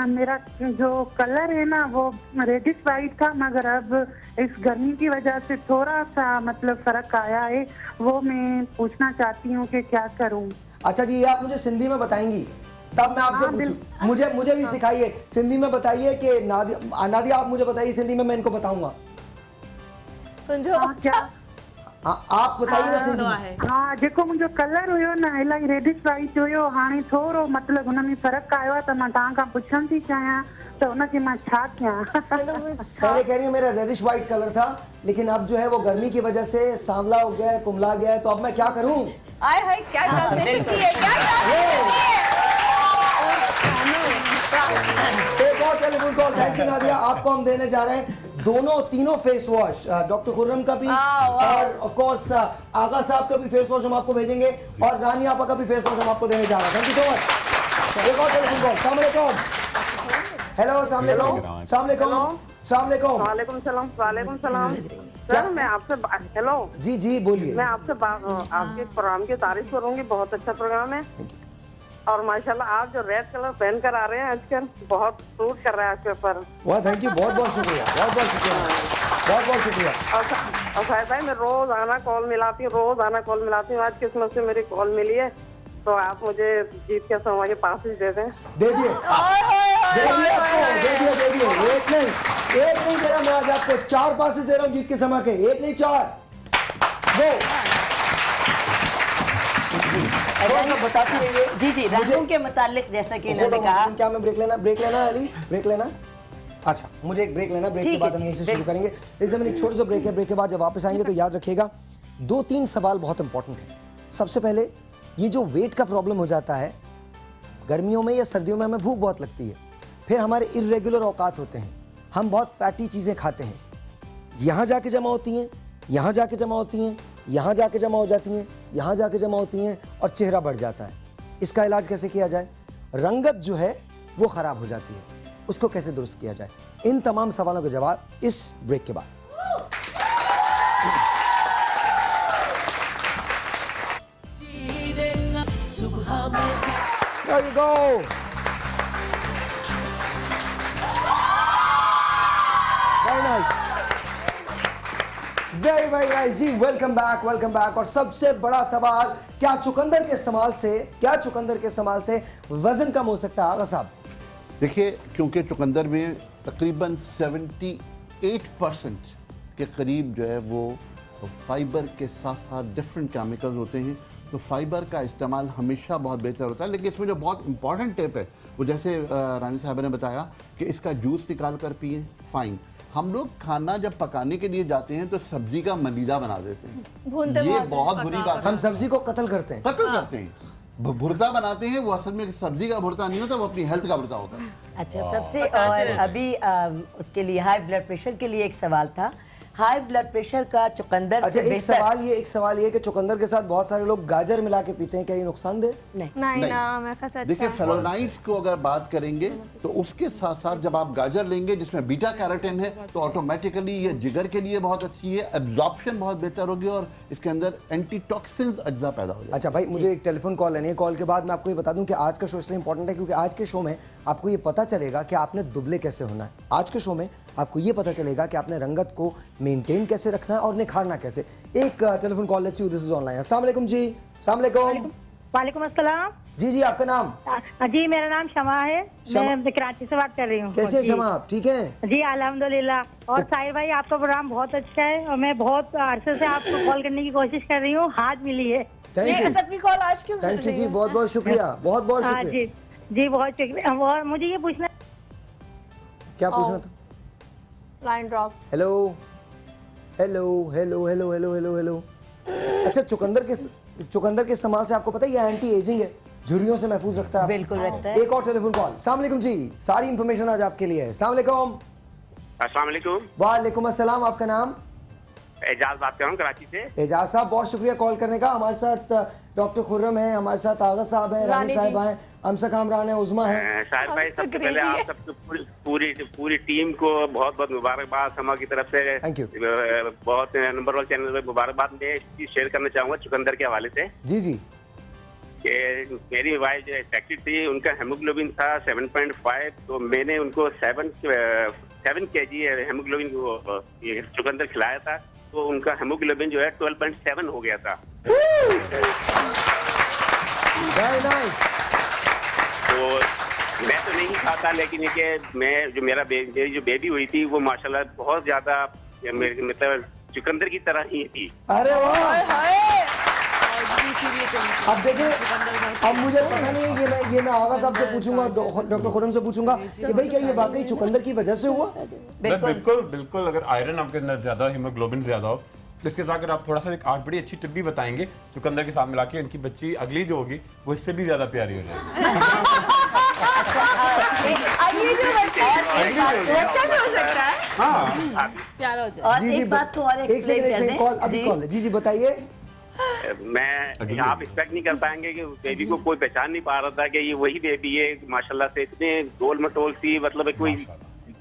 मेरा जो कलर है ना वो रेडिश वाइट था, मगर अब इस गर्मी की वजह से थोड़ा सा मतलब फर्क आया है, वो मैं पूछना चाहती हूँ कि क्या करूँ। अच्छा जी, ये आप मुझे सिंधी में बताएंगी तब मैं आपसे पूछूं। मुझे भी सिखाइए, सिंधी में बताइए कि नादिया आप मुझे बताइए सिंधी में, मैं इनको बताऊंगा। क्या आप बताइए ना सिंधी में। हाँ, जेको मुझे कलर हुयो ना इलाही रेडिश वाइट हुयो, हाणे थोड़ो मतलब हुन में फर्क आयो आहे, त मां तव्हां खां पुछण थी चाहियां त हुनखे मां छा कयां। पहले कह रही हूँ मेरा रेडिश वाइट कलर था, लेकिन अब जो है वो गर्मी की वजह से सांवला हो गया है, कुमला गया है, तो अब मैं क्या करूँ? आए हाय, क्या ट्रांसलेशन की है, क्या एक और telephone call. Thank you Nadia, आपको हम देने जा रहे हैं दोनों तीनों फेस वॉश, डॉक्टर खुर्रम का भी और ऑफ कोर्स आगा साहब का भी फेस वॉश हम आपको भेजेंगे और रानी आपा का भी फेस वॉश हम आपको देने जा रहे हैं। Thank you so much. एक और टेलीफोन कॉल। अस्सलाम वालेकुम। हेलो, अस्सलाम वालेकुम। अस्सलाम वालेकुम। अस्सलाम वालेकुम। वालेकुम सलाम। वालेकुम सलाम। सर मैं आपसे हेलो। जी जी बोलिए। मैं आपसे आपके प्रोग्राम की तारीफ करूंगी, बहुत अच्छा प्रोग्राम है और माशाल्लाह आप जो रेड कलर पहन कर आ रहे हैं आजकल बहुत सूट कर रहा है आपके ऊपर। वाह, थैंक यू, बहुत बहुत शुक्रिया, बहुत बहुत शुक्रिया, बहुत बहुत शुक्रिया। और साहिब भाई मैं रोज आना कॉल मिलाती हूँ, आज किस्मत से मेरी कॉल मिली है, तो आप मुझे जीत के समय के पासेस दे दें। दे दिए आपको, दे दिए। एक नहीं दे रहा मैं आज आपको, 4 पासेस दे रहा हूँ जीत के समय के, 1 नहीं 4। बताती रहिए। जी जी, रंगों के मुतालिक जैसा कि इन्होंने कहा। क्या मैं ब्रेक लेना अली, ब्रेक लेना? अच्छा, मुझे एक ब्रेक लेना, ब्रेक के बाद हम यहीं से शुरू करेंगे। इस समय एक छोटा सा ब्रेक है, ब्रेक के बाद जब वापस आएंगे तो याद रखिएगा 2-3 सवाल बहुत इंपॉर्टेंट है। सबसे पहले ये जो वेट का प्रॉब्लम हो जाता है, गर्मियों में या सर्दियों में हमें भूख बहुत लगती है, फिर हमारे इर्रेगुलर औकात होते हैं, हम बहुत फैटी चीज़ें खाते हैं, यहाँ जाके जमा होती हैं, यहाँ जाके जमा होती हैं, यहाँ जाके जमा हो जाती हैं, यहाँ जाके जमा होती हैं और चेहरा बढ़ जाता है। इसका इलाज कैसे किया जाए? रंगत जो है वो ख़राब हो जाती है, उसको कैसे दुरुस्त किया जाए? इन तमाम सवालों के जवाब इस ब्रेक के बाद। There you go. Very nice. Very very nice ji, welcome back. और सबसे बड़ा सवाल, क्या चुकंदर के इस्तेमाल से वजन कम हो सकता है? आगा साहब देखिए, क्योंकि चुकंदर में तकरीबन 78% के करीब जो है वो फाइबर के साथ साथ डिफरेंट केमिकल्स होते हैं, तो फाइबर का इस्तेमाल हमेशा बहुत बेहतर होता है। लेकिन इसमें जो बहुत इंपॉर्टेंट टिप है वो जैसे रानी साहब ने बताया कि इसका जूस निकाल कर पिए, फाइन। हम लोग खाना जब पकाने के लिए जाते हैं तो सब्जी का मलीदा बना देते हैं, ये बहुत बुरी बात है। हम सब्जी को कत्ल करते हैं, भुर्ता बनाते हैं, वो असल में सब्जी का भुर्ता नहीं होता, वो अपनी हेल्थ का भुर्ता होता है। अच्छा, सबसे और अभी उसके लिए हाई ब्लड प्रेशर के लिए एक सवाल था, हाई ब्लड प्रेशर का चुकंदर अच्छा, एक सवाल ये कि चुकंदर के साथ बहुत सारे लोग गाजर मिला के पीते हैं, क्या ये नुकसानदेह? नहीं ना, मेरे ख्याल से अच्छा। देखिए, फ्लोराइड्स को अगर बात करेंगे तो उसके साथ साथ जब आप गाजर लेंगे जिसमें बीटा कैरोटीन है तो ऑटोमेटिकली ये जिगर के लिए बहुत अच्छी है, एब्जॉर्प्शन बहुत बेहतर होगी और इसके अंदर एंटीटॉक्सिन्स अज्जा पैदा हो जाएंगे। अच्छा भाई, मुझे एक टेलीफोन कॉल लेनी है, कॉल के बाद मैं आपको ये बता दूं कि आज का शो इसलिए इंपॉर्टेंट है क्योंकि आज के शो में आपको ये पता चलेगा कि आपने दुबले कैसे होना है। आज के शो में आपको ये पता चलेगा कि आपने रंगत को मेंटेन कैसे रखना है और निखारना कैसे। एक telephone call let's see, this is online. अस्सलाम वालेकुम जी। अस्सलाम वालेकुम। वालेकुम अस्सलाम। जी, आपका नाम? जी, मेरा नाम शमा है, मैं कराची से बात कर रही हूँ। कैसे हैं शमा आप? ठीक हैं जी, अल्हम्दुलिल्लाह। और साहिर भाई, आपका प्रोग्राम बहुत अच्छा है और मैं बहुत अरसे से आपको कॉल करने की कोशिश कर रही हूँ, आज मिली है। सबकी कॉल आज क्यों? थैंक यू जी, बहुत बहुत शुक्रिया, बहुत बहुत शुक्रिया। जी बहुत शुक्रिया। और मुझे ये पूछना, क्या पूछना था? Line drop. Hello hello hello hello hello hello hello. अच्छा, चुकंदर के इस्तेमाल से आपको पता है ये एंटी एजिंग है, झुर्रियों से महफूज रखता है। बिल्कुल रखता है। एक और टेलीफोन कॉल। अस्सलाम वालेकुम जी, सारी इंफॉर्मेशन आज आपके लिए है। अस्सलाम वालेकुम। अस्सलाम वालेकुम। वालेकुम अस्सलाम। आपका नाम? एजाज बात कर रहा हूँ कराची से। एजाज साहब, बहुत शुक्रिया कॉल करने का। हमारे साथ डॉक्टर खुर्रम है, हमारे साथ आगा साहब है, रानी साहिबा है, अमसा कामरान है, उज़मा है। शाहिद भाई, सबसे पहले आप सबको पूरी टीम को बहुत बहुत मुबारकबाद समा की तरफ से। Thank you. बहुत नंबर 1 चैनल पर मुबारकबाद। मैं चीज शेयर करना चाहूँगा चुकंदर के हवाले से। जी। मेरी वाइफ जो एक्टिव थी, उनका हेमोग्लोबिन था 7.5, तो मैंने उनको 7 kg हेमोग्लोबिन को चुकंदर खिलाया था, तो उनका हेमोग्लोबिन जो है 12.7 हो गया था। Very nice. तो मैं तो नहीं खाता, लेकिन ये मेरी जो बेबी हुई थी वो माशाल्लाह बहुत ज्यादा मतलब चुकंदर की तरह ही थी। अरे वाह। अब देखिए, अब मुझे पता नहीं है, ये मैं आगा साहब से पूछूंगा, डॉक्टर खुर्रम से पूछूंगा कि भाई क्या ये वाकई चुकंदर की वजह से हुआ? बिल्कुल। अगर आयरन आपके अंदर ज्यादा, हीमोग्लोबिन ज्यादा हो, तो इसके साथ अगर आप थोड़ा सा एक आज बड़ी अच्छी टिप भी बताएंगे, चुकंदर के साथ मिला के उनकी बच्ची अगली जो होगी वो इससे भी ज्यादा प्यारी हो जाएगी। अगली जो बच्ची अच्छा भी हो सकता है। हाँ प्यारा हो जाए। और जी, एक बात को और एक सेकंड कॉल अभी जी। कॉल है। जी बताइए। मैं आप एक्सपेक्ट नहीं कर पाएंगे कि बेबी को कोई पहचान नहीं पा रहा था कि ये वही बेबी है। माशाल्लाह से इतने गोल मटोल सी, मतलब कोई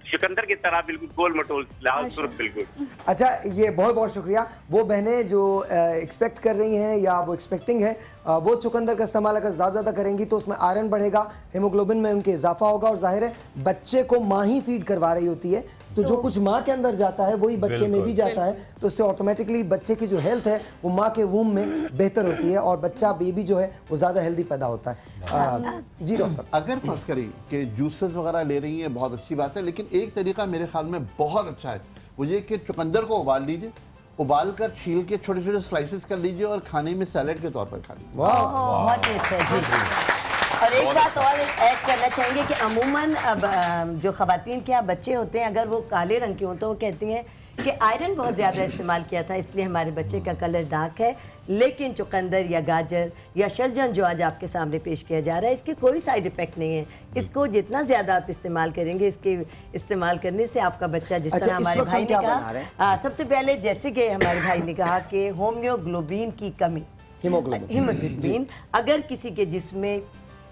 सिकंदर की तरह बिल्कुल गोल मटोल लाल सुर्ख बिल्कुल। अच्छा, ये बहुत बहुत शुक्रिया। वो बहनें जो एक्सपेक्ट कर रही हैं या वो एक्सपेक्टिंग है, वो चुकंदर का इस्तेमाल अगर ज़्यादा करेंगी तो उसमें आयरन बढ़ेगा, हीमोग्लोबिन में उनके इजाफा होगा, और जाहिर है बच्चे को माँ ही फीड करवा रही होती है, तो जो कुछ माँ के अंदर जाता है वही बच्चे में भी जाता है, तो इससे ऑटोमेटिकली बच्चे की जो हेल्थ है वो माँ के वूम में बेहतर होती है और बच्चा बेबी जो है वो ज़्यादा हेल्दी पैदा होता है। जी डॉक्टर साहब, अगर फर्ज करें कि जूसेस वगैरह ले रही हैं बहुत अच्छी बात है, लेकिन एक तरीका मेरे ख्याल में बहुत अच्छा है वो ये कि चुकंदर को उबाल लीजिए, उबाल कर छील के छोटे छोटे स्लाइसेस कर लीजिए और खाने में सैलेड के तौर पर खा लीजिए। बहुत अच्छा है जी। और एक बात और ऐड करना चाहेंगे कि अमूमन अब जो ख़वातीन के यहाँ बच्चे होते हैं, अगर वो काले रंग के हों तो वो कहती हैं कि आयरन बहुत ज़्यादा इस्तेमाल किया था इसलिए हमारे बच्चे का कलर डार्क है। लेकिन चुकंदर या गाजर या शलजम जो आज आपके सामने पेश किया जा रहा है, इसके कोई साइड इफेक्ट नहीं है। इसको जितना ज़्यादा आप इस्तेमाल करेंगे, इसके इस्तेमाल करने से आपका बच्चा, जिस तरह हमारे भाई ने कहा, सबसे पहले जैसे कि हमारे भाई ने कहा कि होम्योग्लोबिन की कमी, हीमोग्लोबिन अगर किसी के जिस्म में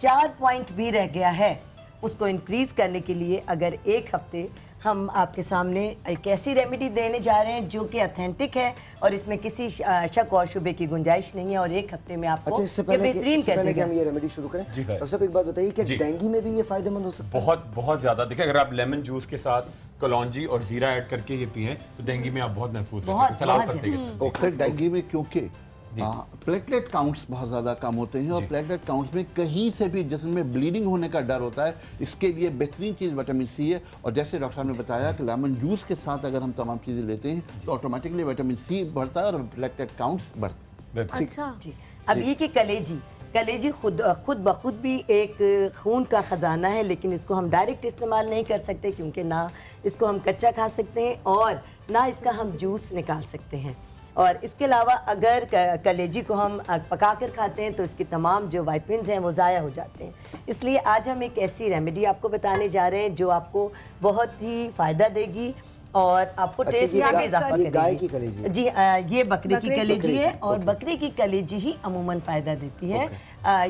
4 पॉइंट भी रह गया है, उसको इंक्रीज करने के लिए अगर एक हफ्ते हम आपके सामने एक ऐसी रेमेडी देने जा रहे हैं जो कि ऑथेंटिक है और इसमें किसी शक और शुबे की गुंजाइश नहीं है, और एक हफ्ते में आपको बेहतरीन कर देगा। हम ये रेमेडी शुरू करें, डॉक्टर साहब एक बात बताइए कि डेंगू में भी ये फायदेमंद हो सकता है? बहुत ज़्यादा। देखिए, अगर आप लेमन जूस के साथ कलौंजी और जीरा ऐड करके ये पिए तो डेंगू में आप बहुत महफूज रह सकते हैं। सलाह करते हैं डेंगू में क्योंकि प्लेटलेट काउंट्स बहुत ज़्यादा कम होते हैं और प्लेटलेट काउंट्स में कहीं से भी जिस्म में ब्लीडिंग होने का डर होता है। इसके लिए बेहतरीन चीज़ विटामिन सी है, और जैसे डॉक्टर साहब ने बताया कि लेमन जूस के साथ अगर हम तमाम चीज़ें लेते हैं तो ऑटोमेटिकली विटामिन सी बढ़ता है और प्लेटलेट काउंट्स बढ़ते हैं। अच्छा जी। अब ये कि कलेजी खुद ब खुद भी एक खून का ख़जाना है, लेकिन इसको हम डायरेक्ट इस्तेमाल नहीं कर सकते क्योंकि ना इसको हम कच्चा खा सकते हैं और ना इसका हम जूस निकाल सकते हैं। और इसके अलावा अगर कलेजी को हम पका कर खाते हैं तो इसकी तमाम जो वाइटमिन्स हैं वो ज़ाया हो जाते हैं। इसलिए आज हम एक ऐसी रेमेडी आपको बताने जा रहे हैं जो आपको बहुत ही फ़ायदा देगी और आपको टेस्ट में भी इजाफा करेगी। गाय की कलेजी जी, ये बकरे की कलेजी है और बकरे की कलेजी ही अमूमन फ़ायदा देती है।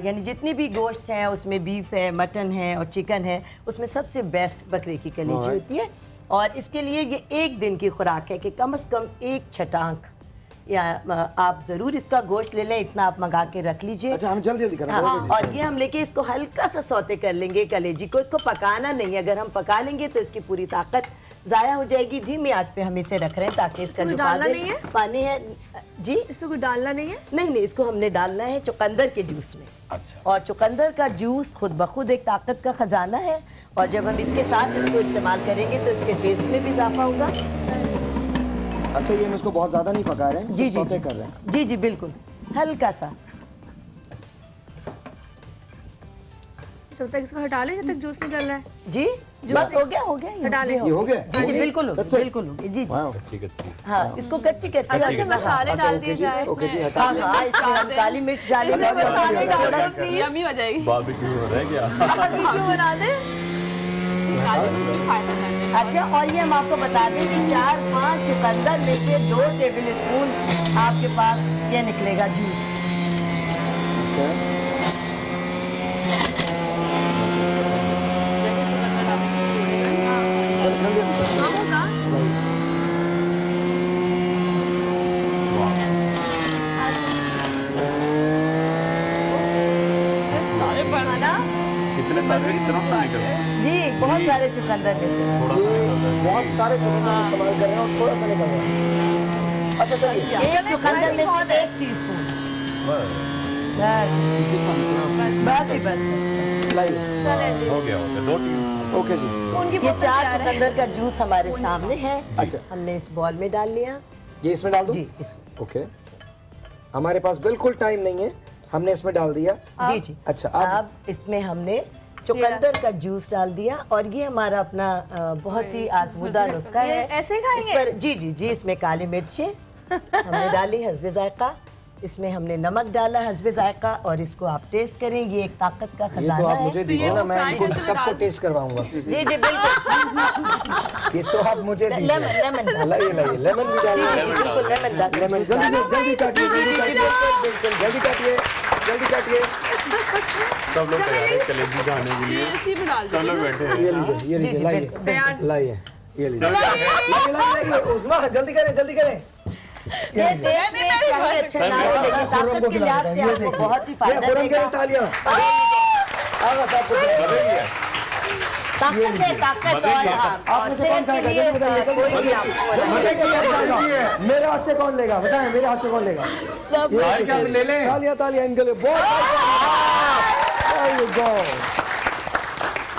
यानी जितने भी गोश्त हैं उसमें बीफ है, मटन है और चिकन है, उसमें सबसे बेस्ट बकरे की कलेजी होती है। और इसके लिए ये एक दिन की खुराक है कि कम से कम 1 छटांक या आप जरूर इसका गोश्त ले लें, इतना आप मंगा के रख लीजिए। अच्छा, हम जल्दी करें। और ये हम लेके इसको हल्का सा सौते कर लेंगे कलेजी को। इसको पकाना नहीं, अगर हम पका लेंगे तो इसकी पूरी ताकत ज़ाया हो जाएगी। धीमी आंच पे हम इसे रख रहे हैं ताकि इसका जो पानी है जी, इसमें कुछ डालना नहीं है? नहीं, इसको हमने डालना है चुकंदर के जूस में। अच्छा। और चुकंदर का जूस खुद ब खुद एक ताकत का खजाना है, और जब हम इसके साथ इसको इस्तेमाल करेंगे तो इसके टेस्ट में भी इजाफा होगा। अच्छा, ये हम इसको बहुत ज्यादा नहीं पका रहे हैं, जी सौते कर रहे हैं। जी बिल्कुल, हल्का सा। जब तक इसको हटा लें, जब तक जूस निकल रहा है। जी बस हो गया हटा लें। ये हो गया? जी बिल्कुल हो गया। जी हाँ, इसको कच्ची अच्छा, मसाले डाल दिए जाए। ओके जी, हाँ, इसमें हम काली मिर्च डालेंगे, मसाले डाल दो प्लीज। यम्मी हो जाएगी। बारबेक्यू हो रहा है क्या? बारबेक्यू बना दे। अच्छा, और ये हम आपको बता दें कि 4-5 चुकंदर में से 2 टेबल स्पून आपके पास ये निकलेगा जूस। कितने सारे जी, बहुत सारे चुकंदर में से बहुत सारे चुकंदर इस्तेमाल कर रहे हैं और थोड़ा सा निकल रहा है। अच्छा चलिए, एक चुकंदर में से 1 टीस्पून बस। हो गया 2 टीस्पून। ओके जी। ये 4 चुकंदर का जूस हमारे सामने है। अच्छा, हमने इस बॉल में डाल लिया। ये इसमें डाल दूं? जी इसमें। ओके, हमारे पास बिल्कुल टाइम नहीं है, हमने इसमें डाल दिया। जी। अच्छा, अब इसमें हमने चुकंदर का जूस डाल दिया और ये हमारा अपना बहुत ही आजमूदा नुस्खा है। ऐसे खाएंगे? इस पर जी, इसमें काली मिर्चें हमने डाली हस्बे जायका, इसमें हमने नमक डाला हस्बे जायका और इसको आप टेस्ट करें। ये एक ताकत का ये खजाना तो आप है। मुझे दीजिए ना, मैं इनको सबको टेस्ट करवाऊंगा। जी जी बिल्कुल। ये तो आप मुझे दीजिए। लेमन लाइए लेमन भी डालिए। बिल्कुल लेमन डालिए। लेमन जल्दी काटिए, जल्दी काटिए। सब लोग तैयार हैं कलेजी खाने के लिए। सब लोग बैठे हैं। ये लीजिए लाइए ये लीजिए। उस्मा जल्दी करें। ये टेस्ट में चाहे अच्छा ना हो लेकिन ताकत के लिहाज से आपको बहुत ही फायदा देगा। तालियां आगा साहब को ताकत और आप में से कौन खाएगा जल्दी बताइए। मेरे हाथ से कौन लेगा बताएं, मेरे हाथ से कौन लेगा? सब ले लें। तालियां इनके लिए बहुत।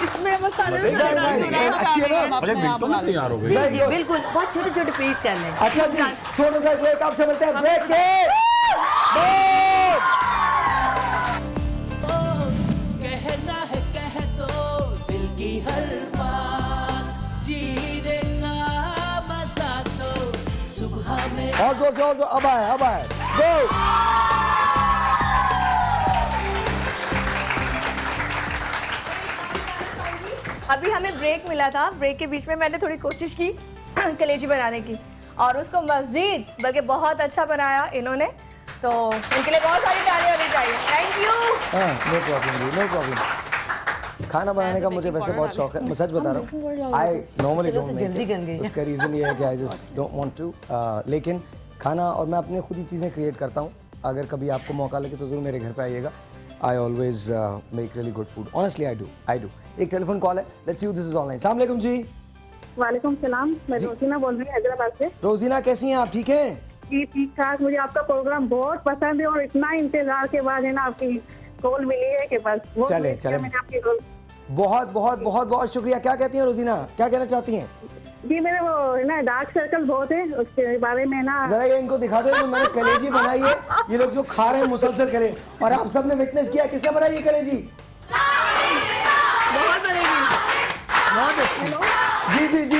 इसमें मसाले अच्छी है ना? अरे मिनटों में तैयार हो गई। जी बिल्कुल, बहुत छोटे छोटे पीस करने हैं। अच्छा जी, छोटा सा ब्रेक आपसे मिलते हैं। ब्रेक के कहना है कह दो दिल की हर बात, जीने का मजा तो सुबह में। और जोर से अब आए गो। अभी हमें ब्रेक मिला था, ब्रेक के बीच में मैंने थोड़ी कोशिश की कलेजी बनाने की और उसको मजीद बल्कि बहुत अच्छा बनाया इन्होंने, तो इनके लिए बहुत सारी तालियां होनी चाहिए। Thank you. No problem. खाना बनाने का मुझे वैसे बहुत शौक है, मैं सच बता रहा हूँ। I normally don't make it. उसका रीज़न ये है कि I just don't want to, लेकिन खाना और मैं अपने खुद ही चीज़ें क्रिएट करता हूँ। अगर कभी आपको मौका लगे तो ज़रूर मेरे घर पे आइएगा। I always make really good food, honestly I do. एक टेलीफोन कॉल है, let's see who this is online. अस्सलाम वालेकुम जी। वालेकुम सलाम, मैं रोजीना बोल रही हूँ हैदराबाद से। रोजीना कैसी हैं आप, ठीक हैं? जी ठीक ठाक। मुझे आपका प्रोग्राम बहुत पसंद है और इतना इंतजार के बाद है ना आपकी कॉल मिली है कि बस चले मैंने आपकी कॉल। बहुत शुक्रिया। क्या कहती हैं रोजीना, क्या कहना चाहती हैं? जी मेरे वो है ना डार्क सर्कल बहुत है, उसके बारे में ना जरा ये इनको दिखा दो। मैंने कलेजी बनाई है, ये लोग जो खा रहे हैं मुसलसल कले, और आप सबने विटनेस किया। किसने बनाई ये कलेजी? बहुत बनेगी।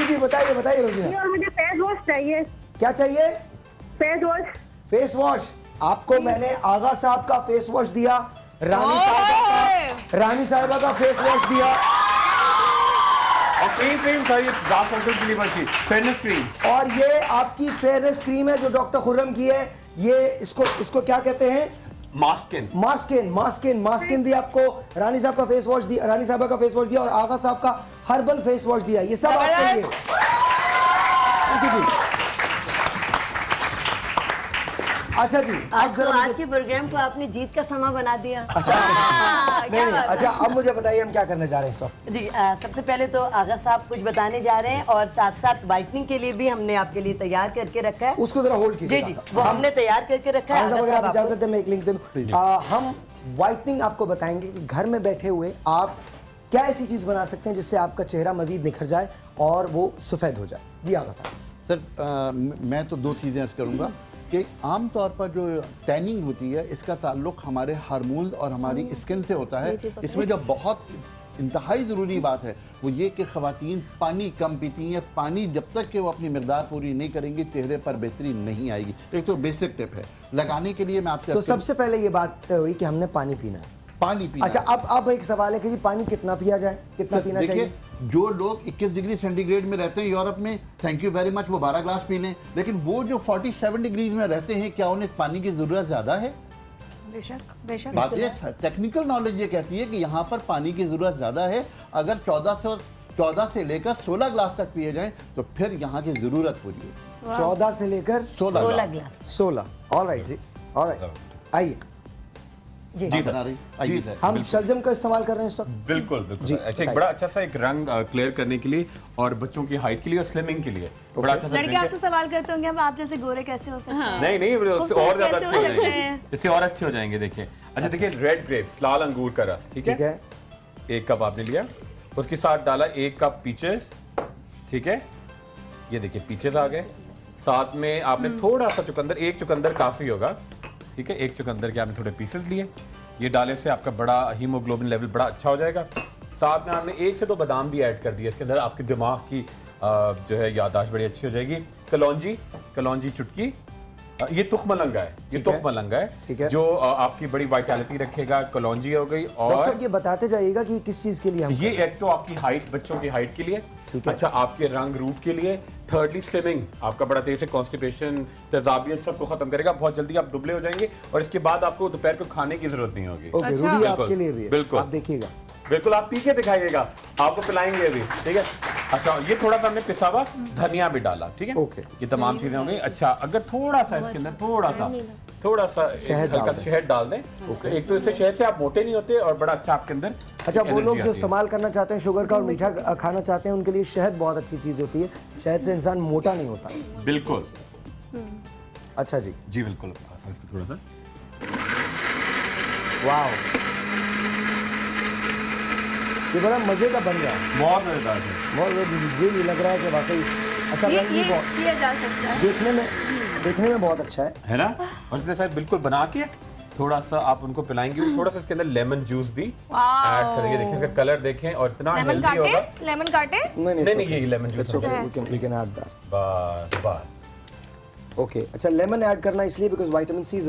जी बताइए रोजीना। और मुझे फेस वॉश चाहिए। क्या चाहिए? Face wash. आपको मैंने आगा साहब का फेस वॉश दिया, रानी साहिबा का फेस वॉश दिया, और क्रीम सर, ये डार्क सर्कल के लिए बची फेयरनेस क्रीम। और ये आपकी फेयरनेस क्रीम है जो डॉक्टर खुर्रम की है। ये इसको क्या कहते हैं? मास्किन दिया आपको। रानी साहब का फेस वॉश दिया, रानी साहबा का फेस वॉश दिया, और आगा साहब का हर्बल फेस वॉश दिया। ये सब आपके लिए। थैंक यू जी। अच्छा जी, आज के प्रोग्राम को आपने जीत का समा बना दिया। अच्छा नहीं, अच्छा अब मुझे बताइए हम क्या करने जा रहे हैं इस वक्त? जी सबसे पहले तो आगा साहब कुछ बताने जा रहे हैं और साथ साथ वाइटनिंग के लिए भी हमने आपके लिए तैयार करके रखा है। उसको जरा होल्ड कीजिए। जी वो हमने तैयार करके रखा है। अगर आप इजाजत दें मैं एक लिंक दे दूं। हम वाइटनिंग आपको बताएंगे कि घर में बैठे हुए आप क्या ऐसी चीज बना सकते हैं जिससे आपका चेहरा मजीद निखर जाए और वो सफेद हो जाए। जी आगा साहब। सर मैं तो दो चीज़ें अर्ज करूँगा कि आम तौर पर जो टैनिंग होती है इसका ताल्लुक हमारे हार्मोन्स और हमारी स्किन से होता है। इसमें जो बहुत इंतहाई ज़रूरी बात है वो ये कि ख़वातीन पानी कम पीती हैं। पानी जब तक कि वो अपनी मकदार पूरी नहीं करेंगी चेहरे पर बेहतरी नहीं आएगी। एक तो बेसिक टिप है लगाने के लिए। मैं आपसे तो सबसे पहले ये बात हुई कि हमने पानी पीना है। पानी पीना। अच्छा अब एक सवाल है कि जी पानी कितना पिया जाए, कितना पीना चाहिए? जो लोग 21 डिग्री सेंटीग्रेड में रहते हैं यूरोप में, थैंक यू वेरी मच, वो 12 ग्लास पी लें। लेकिन वो जो 47 डिग्रीज में रहते हैं क्या उन्हें पानी की जरूरत ज्यादा है? बेशक बात ये टेक्निकल नॉलेज ये कहती है कि यहाँ पर पानी की जरूरत ज्यादा है। अगर 14 से लेकर 16 ग्लास तक पिए जाएं तो फिर यहाँ की जरूरत पूरी है। 14 से लेकर 16 ग्लास। 16। ऑलराइट जी, ऑलराइट। आइए जी सर, हम शलजम का इस्तेमाल कर रहे हैं इस वक्त। बिल्कुल अच्छा, एक बड़ा अच्छा सा एक रंग क्लियर करने के लिए और बच्चों की हाइट के लिए और स्लिमिंग के लिए बड़ा अच्छा सा लड़के आपसे सवाल करते होंगे अब आप जैसे गोरे कैसे हो सकते हैं? नहीं और ज्यादा अच्छे हो जाएंगे, इससे और अच्छे हो जाएंगे। देखिए अच्छा देखिए, रेड ग्रेप्स, लाल अंगूर का रस, ठीक है, 1 कप आपने लिया, उसके साथ डाला 1 कप पीचेस, ठीक है, ये देखिए पीचेस आ गए। साथ में आपने थोड़ा सा चुकंदर, 1 चुकंदर काफी होगा, ठीक है, 1 चुकंदर के आपने थोड़े पीसेस लिए। ये डाले से आपका बड़ा हीमोग्लोबिन लेवल बड़ा अच्छा हो जाएगा। साथ में आपने 1 से 2 बादाम भी ऐड कर दिया इसके अंदर, आपके दिमाग की जो है याददाश्त बड़ी अच्छी हो जाएगी। कलौंजी चुटकी, ये तुख मलंगा है, ये तुख मलंगा है जो आपकी बड़ी वाइटैलिटी रखेगा। कलौंजी हो गई। और डॉक्टर साहब ये बताते जाइएगा कि किस चीज के लिए हम ये एक तो आपकी हाइट, बच्चों की हाइट के लिए, अच्छा आपके रंग रूप के लिए, थर्डली स्लिमिंग, आपका बड़ा तेज से कॉन्स्टिपेशन, तेजाबियत सबको खत्म करेगा, बहुत जल्दी आप दुबले हो जाएंगे और इसके बाद आपको दोपहर को खाने की जरूरत नहीं होगी। ओके, रूबी आपके लिए भी है। बिल्कुल, आप देखिएगा, बिल्कुल आप पी के दिखाइएगा, आपको पिलाएंगे अभी, ठीक है। अच्छा ये थोड़ा सा हमने पिसा हुआ धनिया भी डाला, ठीक है। ओके, ये तमाम चीजें हो गई। अच्छा अगर थोड़ा सा इसके अंदर थोड़ा सा हल्का शहद डाल दें। एक तो इससे शहद से आप मोटे नहीं होते और बड़ा अच्छा आपके अंदर। अच्छा वो लोग जो इस्तेमाल करना चाहते हैं शुगर का और मीठा खाना चाहते हैं, उनके लिए शहद बहुत अच्छी चीज होती है। शहद से इंसान मोटा नहीं होता। बिल्कुल। अच्छा जी, जी बिल्कुल। थोड़ा सा वाह, ये बड़ा मजे का बन रहा है, बहुत मजेदार है, बहुत ये लग रहा है कि वाकई अच्छा ये किया जा सकता है। देखने में बहुत अच्छा है ना। और इसके साथ बिल्कुल बना के थोड़ा सा आप उनको पिलाएंगे, थोड़ा सा इसके अंदर लेमन जूस भी ऐड करेंगे। देखिए इसका कलर देखें और इतना हेल्दी होगा। लेमन काटे? नहीं, ये lemon juice we can add that. बस ओके, अच्छा लेमन ऐड करना इसलिए बिकॉज़ विटामिन सी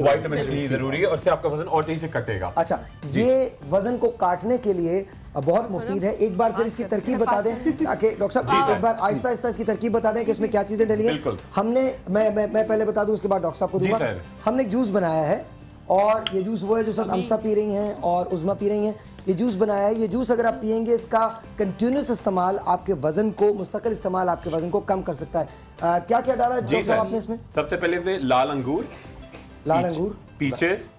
जरूरी है और इससे आपका वजन और तेजी से कटेगा। अच्छा ये वजन को काटने के लिए बहुत मुफीद है। एक बार फिर इसकी तरकीब बता दें ताकि डॉक्टर साहब एक बार आहिस्ता आहिस्ता इसकी तरकीब बता दें कि इसमें क्या चीजें डली हैं। हमने मैं पहले बता दूं, उसके बाद डॉक्टर साहब को दूंगा। हमने एक जूस बनाया है और ये जूस वो है जो सब अमसा पी रही हैं और उज़मा पी रही हैं। ये जूस बनाया है। ये जूस अगर आप पियेंगे, इसका कंटिन्यूस इस्तेमाल आपके वजन को, मुस्तकिल इस्तेमाल आपके वजन को कम कर सकता है। क्या क्या डाला डॉक्टर साहब आपने इसमें? सबसे पहले लाल अंगूर, पीचेस,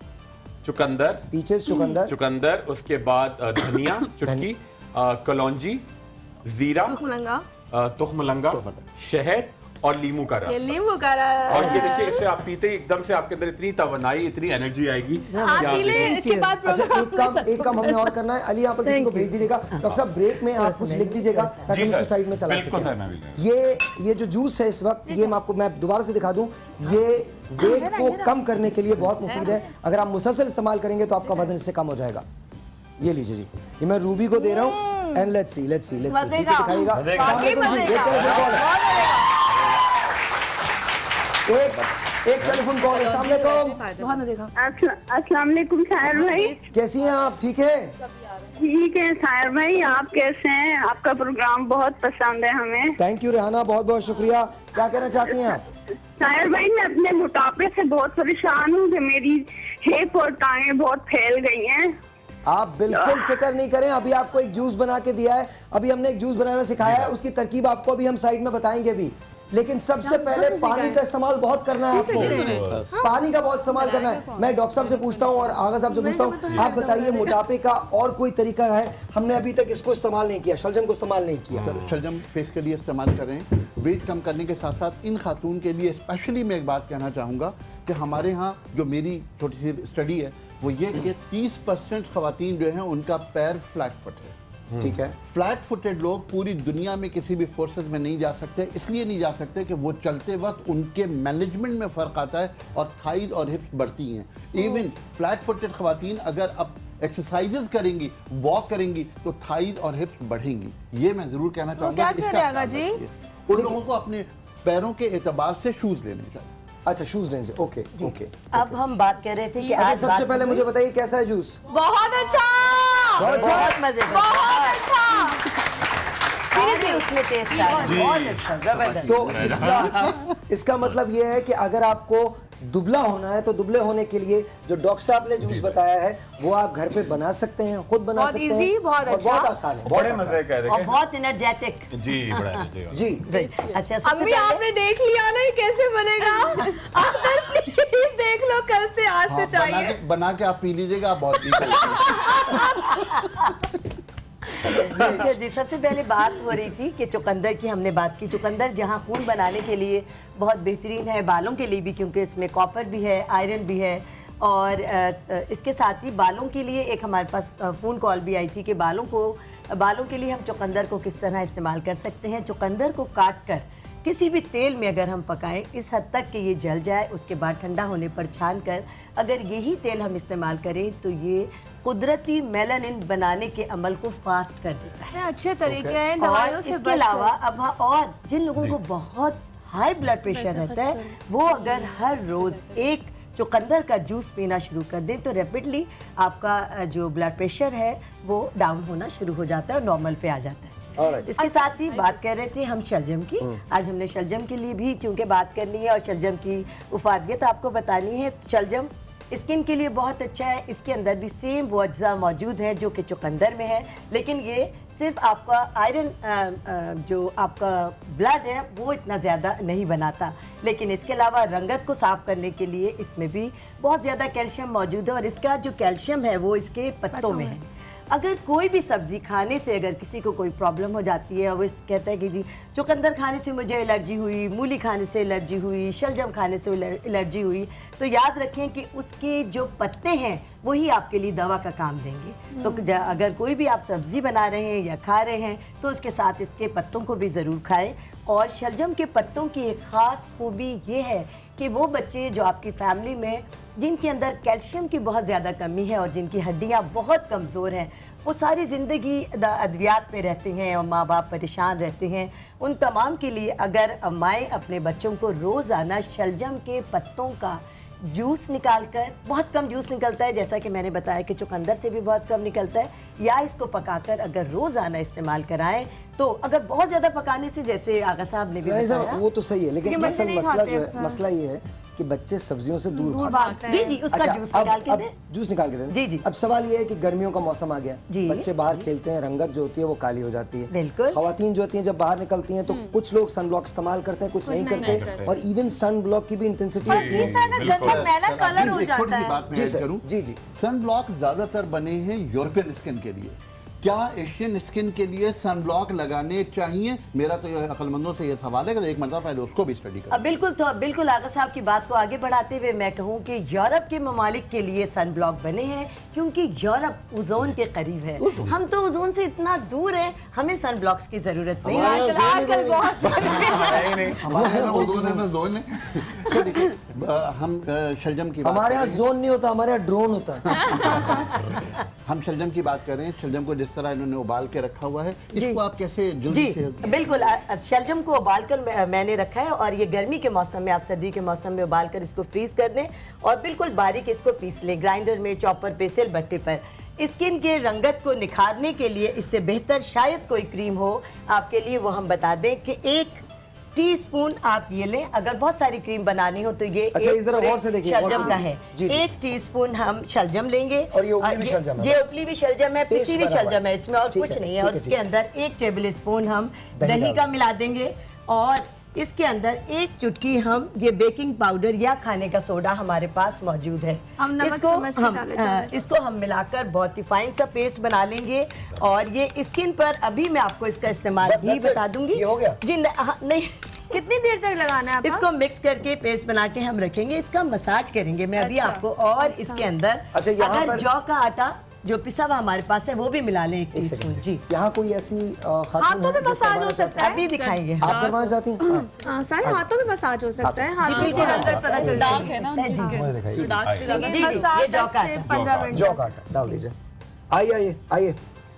चुकंदर, उसके बाद धनिया चुटकी, कलौंजी, जीरा, तुखमलंगा, शहद और लीमू का रस। लीमू का रस। और ये देखिए इसे आप पीते ही एकदम से आपके अंदर इतनी तवनाई, इतनी एनर्जी आएगी। इसके बाद एक काम हमने और करना है। अली यहाँ पर किसी को भेज दीजिएगा। डॉक्टर साहब ब्रेक में आप कुछ लिख दीजिएगा ताकि हम उसको साइड में चला सकें। ये जो जूस है इस वक्त, ये मैं दोबारा से दिखा दूं, ये वेट को कम करने के लिए बहुत मुफीद है। अगर आप मुसलसल इस्तेमाल करेंगे तो आपका वजन इससे कम हो जाएगा। ये लीजिए जी, ये मैं रूबी को दे रहा हूँ एंड लेट्स सी दिखाइएगा। एक टेलीफोन कॉल है। अस्सलाम वालेकुम सायर भाई, कैसी हैं आप? ठीक है, ठीक है सायर भाई, आप कैसे हैं? आपका प्रोग्राम बहुत पसंद है हमें। थैंक यू रेहाना, बहुत बहुत शुक्रिया। क्या कहना चाहती हैं आप? सायर भाई मैं अपने मोटापे से बहुत परेशान हूँ कि मेरी हिप और टांगें बहुत फैल गई हैं। आप बिल्कुल फिक्र नहीं करें, अभी आपको एक जूस बना के दिया है। अभी हमने एक जूस बनाना सिखाया है, उसकी तरकीब आपको अभी हम साइड में बताएंगे भी। लेकिन सबसे पहले पानी का इस्तेमाल बहुत करना है आपको। पानी का बहुत इस्तेमाल करना है। मैं डॉक्टर साहब से पूछता हूँ और आगा साहब से पूछता हूँ, आप बताइए मोटापे का और कोई तरीका है? हमने अभी तक इसको इस्तेमाल नहीं किया, शलजम को इस्तेमाल नहीं किया। शलजम फेस के लिए इस्तेमाल कर रहे हैं। वेट कम करने के साथ साथ इन खातून के लिए स्पेशली मैं एक बात कहना चाहूँगा कि हमारे यहाँ जो मेरी छोटी सी स्टडी है वो ये कि 30% खवातीन जो हैं उनका पैर फ्लैट फुट है। ठीक है, फ्लैट फुटेड लोग पूरी दुनिया में किसी भी फोर्सेस में नहीं जा सकते। इसलिए नहीं जा सकते कि वो चलते वक्त उनके मैनेजमेंट में फ़र्क आता है और थाइज और हिप्स बढ़ती हैं। इवन फ्लैट फुटेड खवातीन अगर अब एक्सरसाइजेस करेंगी, वॉक करेंगी तो थाइज और हिप्स बढ़ेंगी। ये मैं ज़रूर कहना चाहूँगा। उन लोगों को अपने पैरों के एतबार से शूज़ लेने चाहिए। अच्छा शूज लेंगे, ओके ओके। अब हम बात कर रहे थे कि आज सबसे पहले मुझे बताइए कैसा है जूस? बहुत अच्छा, बहुत मजेदार, बहुत अच्छा। सीरियसली उसमें टेस्ट आ रहा है, बहुत अच्छा, जबरदस्त। तो इसका मतलब ये है कि अगर आपको दुबला होना है तो दुबले होने के लिए जो डॉक्टर साहब ने जूस बताया है वो आप घर पे बना सकते हैं, खुद बना सकते हैं। बहुत अच्छा, बहुत आसान है, बड़े मजे का है और बहुत एनर्जेटिक। जी बड़ा जी। अच्छा अम्मी आपने देख लिया ना ये कैसे बनेगा? अंदर प्लीज देख लो, कल से आज से चाहिए। बना के आप पी लीजिएगा, आप बहुत जी। सबसे पहले बात हो रही थी कि चुकंदर की हमने बात की। चुकंदर जहाँ खून बनाने के लिए बहुत बेहतरीन है, बालों के लिए भी, क्योंकि इसमें कॉपर भी है, आयरन भी है। और इसके साथ ही बालों के लिए एक हमारे पास फ़ोन कॉल भी आई थी कि बालों के लिए हम चुकंदर को किस तरह इस्तेमाल कर सकते हैं। चुकंदर को काट कर किसी भी तेल में अगर हम पकाएं इस हद तक कि ये जल जाए, उसके बाद ठंडा होने पर छान कर अगर यही तेल हम इस्तेमाल करें तो ये कुदरती मेलानिन बनाने के अमल को फास्ट कर देता है। अच्छे तरीके हैं दवाइयों से। इसके अलावा अब और जिन लोगों को बहुत हाई ब्लड प्रेशर रहता है वो अगर हर रोज़ एक चुकंदर का जूस पीना शुरू कर दें तो रैपिडली आपका जो ब्लड प्रेशर है वो डाउन होना शुरू हो जाता है और नॉर्मल पे आ जाता है। इसके साथ ही बात कर रहे थे हम शलजम की। आज हमने शलजम के लिए भी चूंकि बात करनी है और शलजम की मुफादियत आपको बतानी है। शलजम स्किन के लिए बहुत अच्छा है। इसके अंदर भी सेम वो अज्जा मौजूद हैं जो कि चुकंदर में है, लेकिन ये सिर्फ आपका आयरन जो आपका ब्लड है वो इतना ज़्यादा नहीं बनाता, लेकिन इसके अलावा रंगत को साफ़ करने के लिए इसमें भी बहुत ज़्यादा कैल्शियम मौजूद है और इसका जो कैल्शियम है वो इसके पत्तों में है। अगर कोई भी सब्ज़ी खाने से अगर किसी को कोई प्रॉब्लम हो जाती है और वो कहता है कि जी चुकंदर खाने से मुझे एलर्जी हुई, मूली खाने से एलर्जी हुई, शलजम खाने से एलर्जी हुई, तो याद रखें कि उसके जो पत्ते हैं वही आपके लिए दवा का काम देंगे। तो अगर कोई भी आप सब्ज़ी बना रहे हैं या खा रहे हैं तो उसके साथ इसके पत्तों को भी ज़रूर खाएं। और शलजम के पत्तों की एक ख़ास खूबी ये है कि वो बच्चे जो आपकी फैमिली में जिनके अंदर कैल्शियम की बहुत ज़्यादा कमी है और जिनकी हड्डियाँ बहुत कमज़ोर हैं, वो सारी ज़िंदगी अद्वियात में रहते हैं और माँ बाप परेशान रहते हैं, उन तमाम के लिए अगर अम्माएँ अपने बच्चों को रोज़ाना शलजम के पत्तों का जूस निकालकर, बहुत कम जूस निकलता है जैसा कि मैंने बताया कि चुकंदर से भी बहुत कम निकलता है, या इसको पकाकर अगर रोज़ाना इस्तेमाल कराएं तो अगर बहुत ज़्यादा पकाने से जैसे आगा साहब ने भी बताया वो तो सही है, लेकिन मसला ये है कि बच्चे सब्जियों से दूर भागते हैं। जी जी, उसका जूस निकाल के दें। जूस निकाल के दें। जी जी। अब सवाल ये है कि गर्मियों का मौसम आ गया, बच्चे बाहर खेलते हैं, रंगत जो होती है वो काली हो जाती है। बिल्कुल। खवातीन जो होती हैं जब बाहर निकलती हैं तो कुछ लोग सन ब्लॉक इस्तेमाल करते हैं, कुछ नहीं करते, और इवन सन ब्लॉक की भी इंटेंसिटी जी जी। सन ब्लॉक ज्यादातर बने हैं यूरोपियन स्किन के लिए, क्या एशियन स्किन के लिए सन ब्लॉक लगाने चाहिए? मेरा तो अक्लमंदों से ये सवाल है कि एक मरतबा पहले उसको भी स्टडी करें। बिल्कुल, तो बिल्कुल आगा साहब की बात को आगे बढ़ाते हुए मैं कहूँ कि यूरोप के ममालिक के लिए सन ब्लॉक बने हैं क्योंकि यूरोप ओजोन के करीब है। हम तो ओजोन से इतना दूर है, हमें सन ब्लॉक्स की जरूरत नहीं है। आजकल बहुत हम शलजम की हमारे यहाँ जोन नहीं होता, हमारे यहाँ ड्रोन होता है। हम शलजम की बात कर रहे हैं। शलजम को जिस तरह इन्होंने उबाल के रखा हुआ है, इसको आप कैसे जल्दी से? बिल्कुल, शलजम को उबाल कर मैंने रखा है और ये गर्मी के मौसम में, आप सर्दी के मौसम में उबाल कर इसको फ्रीज कर दें और बिल्कुल बारीक इसको पीस लें ग्राइंडर में, चॉपर पे, सिल बट्टे पर। स्किन के रंगत को निखारने के लिए इससे बेहतर शायद कोई क्रीम हो आपके लिए, वो हम बता दें कि 1 टीस्पून आप ये लें। अगर बहुत सारी क्रीम बनानी हो तो ये शलजम का है। 1 टीस्पून हम शलजम लेंगे और ये उपली भी शलजम है, पिसी भी शलजम है, इसमें और कुछ नहीं है। और इसके अंदर 1 टेबल स्पून हम दही का मिला देंगे और इसके अंदर 1 चुटकी हम ये बेकिंग पाउडर या खाने का सोडा हमारे पास मौजूद है। इसको हम मिलाकर बहुत ही फाइन सा पेस्ट बना लेंगे और ये स्किन पर अभी मैं आपको इसका इस्तेमाल भी बता दूंगी। जी नहीं, कितनी देर तक लगाना है? इसको मिक्स करके पेस्ट बना के हम रखेंगे, इसका मसाज करेंगे मैं अभी आपको। और इसके अंदर अगर जौ का आटा जो पिसा हुआ हमारे पास है वो भी मिला लें 1 टीस्पून। जी, यहाँ कोई ऐसी हाथों में मसाज हो सकता है, अभी दिखाएंगे। आप करवाना चाहती हैं? सारे हाथों में मसाज हो सकता है, हाथों की रंगत पता चलता है ना। जौ का आटा डाल दीजिए। आइए आइए,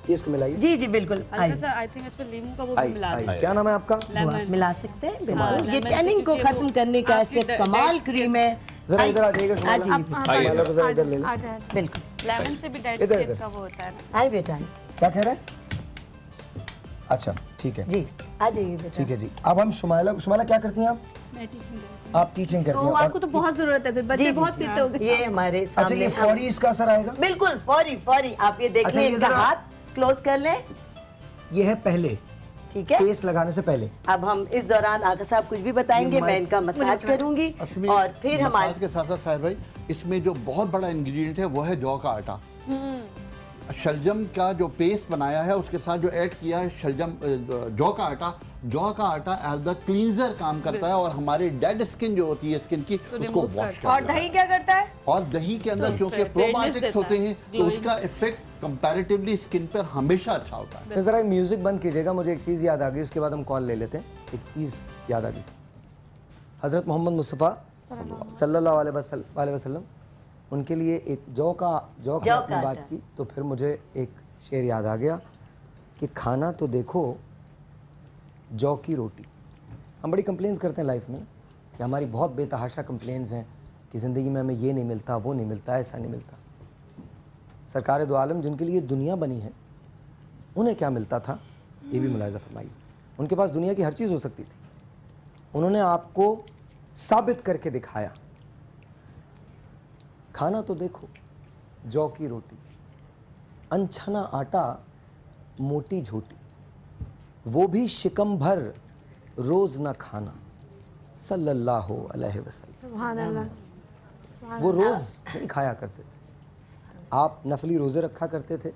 इसको मिलाइए। जी जी बिल्कुल। आई थिंक इस पे नींबू का वो भी मिला दें। क्या नाम है आपका? मिला सकते हैं बिल्कुल। ये टैनिंग को खत्म करने का ऐसे कमाल क्रीम है। जरा इधर आ जाइएगा, जरा इधर ले लें। बिल्कुल, लेमन से भी डेड स्किन का वो होता है। आई बेटा, क्या कह रहे हैं? अच्छा ठीक है जी, आ जाइए बेटा। ठीक है जी। अब हम शुमाइला क्या करती हैं आप? मैं टीचिंग करती हूं। आप टीचिंग करती हैं? आपको तो बहुत जरूरत है, फिर बच्चे बहुत पीते होंगे। ये हमारे सामने। अच्छा, ये फौरी इसका असर आएगा? बिल्कुल फौरी। आप ये देख लें, इनका हाथ क्लोज कर लें। ये है पहले, ठीक है, पेस्ट लगाने से पहले। अब हम इस दौरान आगा साहब कुछ भी बताएंगे, मैं इनका मसाज करूंगी और फिर हमारे के साथ साथ साहिर भाई इसमें जो बहुत बड़ा इंग्रेडिएंट है वो है जौ का आटा। शलजम का जो पेस्ट बनाया है उसके साथ जो ऐड किया है शलजम जौ का आटा एज द क्लींजर काम करता है और हमारे डेड स्किन जो होती है स्किन की उसको वॉश करता है। और दही क्या करता है? और दही के अंदर क्योंकि प्रोबायोटिक्स होते हैं तो उसका इफेक्ट कंपैरेटिवली स्किन पर हमेशा अच्छा होता है। जरा म्यूजिक बंद कीजिएगा, मुझे एक चीज़ याद आ गई, उसके बाद हम कॉल ले लेते हैं। एक चीज़ याद आ गई, हज़रत मोहम्मद मुस्तफ़ा सल्लल्लाहु अलैहि वसल्लम, उनके लिए एक जौ का आपने बात की तो फिर मुझे एक शेर याद आ गया कि खाना तो देखो जौ की रोटी। हम बड़ी कंप्लेंट्स करते हैं लाइफ में कि हमारी बहुत बेतहाशा कंप्लेंट्स हैं कि ज़िंदगी में हमें ये नहीं मिलता, वो नहीं मिलता, ऐसा नहीं मिलता। सरकार दो आलम जिनके लिए दुनिया बनी है, उन्हें क्या मिलता था ये भी मुलाहिज़ा फरमाइए। उनके पास दुनिया की हर चीज़ हो सकती थी, उन्होंने आपको साबित करके दिखाया। खाना तो देखो, जौ की रोटी, अनछना आटा, मोटी झोटी, वो भी शिकम भर रोज़ न खाना, सल्लल्लाहु अलैहि वसल्लम। सुभान अल्लाह। वो रोज़ नहीं खाया करते थे, आप नफली रोज़े रखा करते थे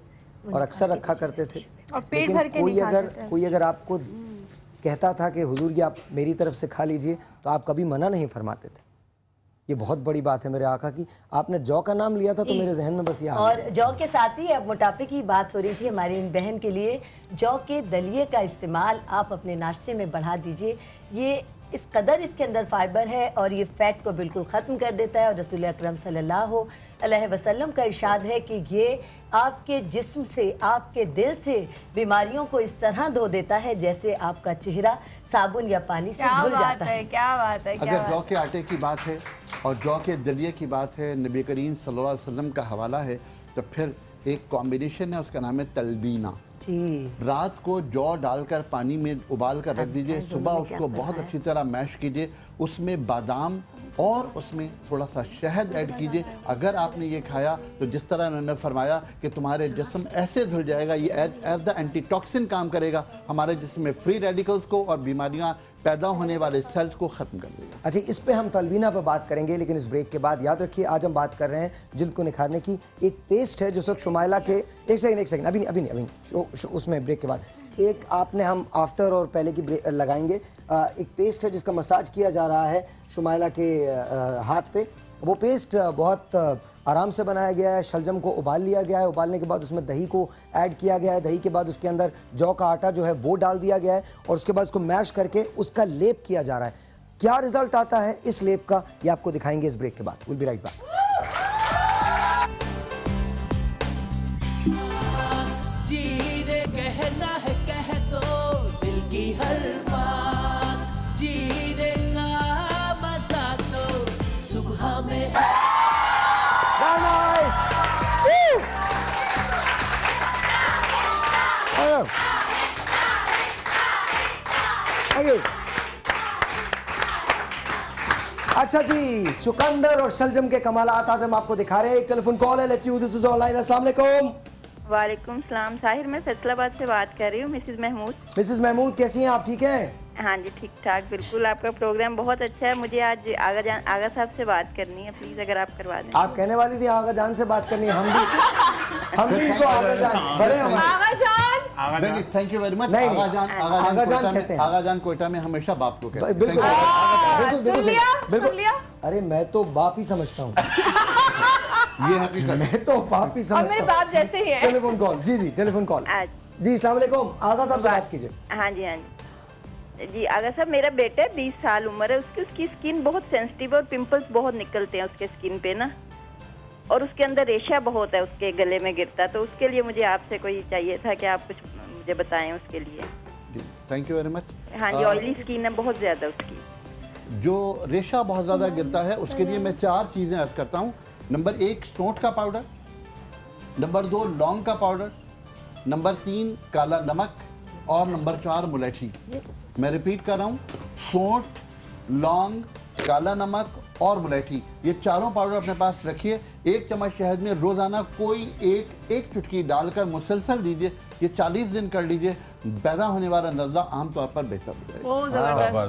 और अक्सर रखा करते थे। और पेट भर के नहीं खाते थे। कोई अगर आपको कहता था कि हुजूर जी आप मेरी तरफ से खा लीजिए, तो आप कभी मना नहीं फरमाते थे। ये बहुत बड़ी बात है मेरे आका की। आपने जौ का नाम लिया था तो मेरे जहन में बस ये आ गया। और जौ के साथ ही अब मोटापे की बात हो रही थी हमारी इन बहन के लिए, जौ के दलिए का इस्तेमाल आप अपने नाश्ते में बढ़ा दीजिए। ये इस कदर इसके अंदर फाइबर है और ये फैट को बिल्कुल ख़त्म कर देता है। और रसूल अकरम सल्लल्लाहु अलैहि वसल्लम का इरशाद है कि ये आपके जिस्म से, आपके दिल से बीमारियों को इस तरह धो देता है जैसे आपका चेहरा साबुन या पानी से धुल जाता है। क्या बात है। अगर जौ के आटे की बात है और जौ के दलिए की बात है, नबी करीम सल्लल्लाहु अलैहि वसल्लम का हवाला है, तो फिर एक कॉम्बिनेशन है, उसका नाम है तलबीना। रात को जौ डालकर पानी में उबाल कर रख दीजिए, सुबह उसको बहुत अच्छी तरह मैश कीजिए, उसमें बादाम और उसमें थोड़ा सा शहद ऐड कीजिए। अगर आपने ये खाया तो जिस तरह उन्होंने फरमाया कि तुम्हारे जिस्म ऐसे धुल जाएगा, ये एज द एंटीटॉक्सिन काम करेगा, हमारे जिस्म में फ्री रेडिकल्स को और बीमारियां पैदा होने वाले सेल्स को ख़त्म कर देगा। अच्छा, इस पे हम तलबीना पे बात करेंगे, लेकिन इस ब्रेक के बाद याद रखिए आज हम बात कर रहे हैं जिल्द को निखारने की। एक पेस्ट है जो सब शुमाइला के एक सेकंड अभी नहीं उसमें ब्रेक के बाद एक आपने हम आफ्टर और पहले की लगाएंगे। एक पेस्ट है जिसका मसाज किया जा रहा है शुमाइला के हाथ पे। वो पेस्ट बहुत आराम से बनाया गया है। शलजम को उबाल लिया गया है, उबालने के बाद उसमें दही को ऐड किया गया है, दही के बाद उसके अंदर जौ का आटा जो है वो डाल दिया गया है और उसके बाद उसको मैश करके उसका लेप किया जा रहा है। क्या रिजल्ट आता है इस लेप का ये आपको दिखाएंगे इस ब्रेक के बाद। Will be right back. कहना है कह दो दिल की हर बात, जीने का मजा तो सुबह में। अच्छा जी, चुकंदर और शलजम के कमालात आज हम आपको दिखा रहे हैं। एक टेलीफोन कॉल है, let's you this is online. अस्सलाम वालेकुम। वालेकुम सलाम। साहिर, मैं फैसलाबाद से बात कर रही हूँ, मिसेस महमूद। मिसेस महमूद कैसी हैं आप, ठीक हैं? हाँ जी ठीक ठाक, बिल्कुल। आपका प्रोग्राम बहुत अच्छा है। मुझे आज आगा साहब से बात करनी है, प्लीज अगर आप करवा दें। आप कहने वाली थी आगा जान से बात करनी है, हम भी इनको आगा जान बड़े आगा जान। Thank you very much. नहीं, आगा जान कहते हैं। आगा जान कोयटा में हमेशा बाप को कहते हैं। बिल्कुल। अरे मैं तो बाप ही समझता हूँ। ये हकीकत, मैं तो बाप ही समझता हूँ। मेरे बाप जैसे ही है। टेलीफोन कॉल जी टेलीफोन कॉल जी। अस्सलाम वालेकुम, आगा साहब से बात कीजिए। हाँ जी जी आगा साहब, मेरा बेटा 20 साल उम्र है, उसकी स्किन बहुत सेंसिटिव है और पिंपल्स बहुत निकलते हैं उसके स्किन पे ना, और उसके अंदर रेशा बहुत है, उसके गले में गिरता। तो उसके लिए मुझे आपसे कोई चाहिए था कि आप कुछ मुझे बताएं उसके लिए। Thank you very much. हाँ जी, ऑयली स्किन है बहुत ज्यादा उसकी। जो रेशा बहुत ज्यादा गिरता है उसके लिए मैं 4 चीजें अर्ज करता हूँ। नंबर 1 सौंठ का पाउडर, नंबर 2 लौंग का पाउडर, नंबर 3 काला नमक और नंबर 4 मुलैठी। मैं रिपीट कर रहा हूँ, सौंठ, लौंग, काला नमक और मुलैठी, ये चारों पाउडर अपने पास रखिए। 1 चम्मच शहद में रोजाना कोई एक चुटकी डालकर मुसलसल दीजिए। ये 40 दिन कर लीजिए, पैदा होने वाला नज़ला आमतौर पर बेहतर हो जाएगा।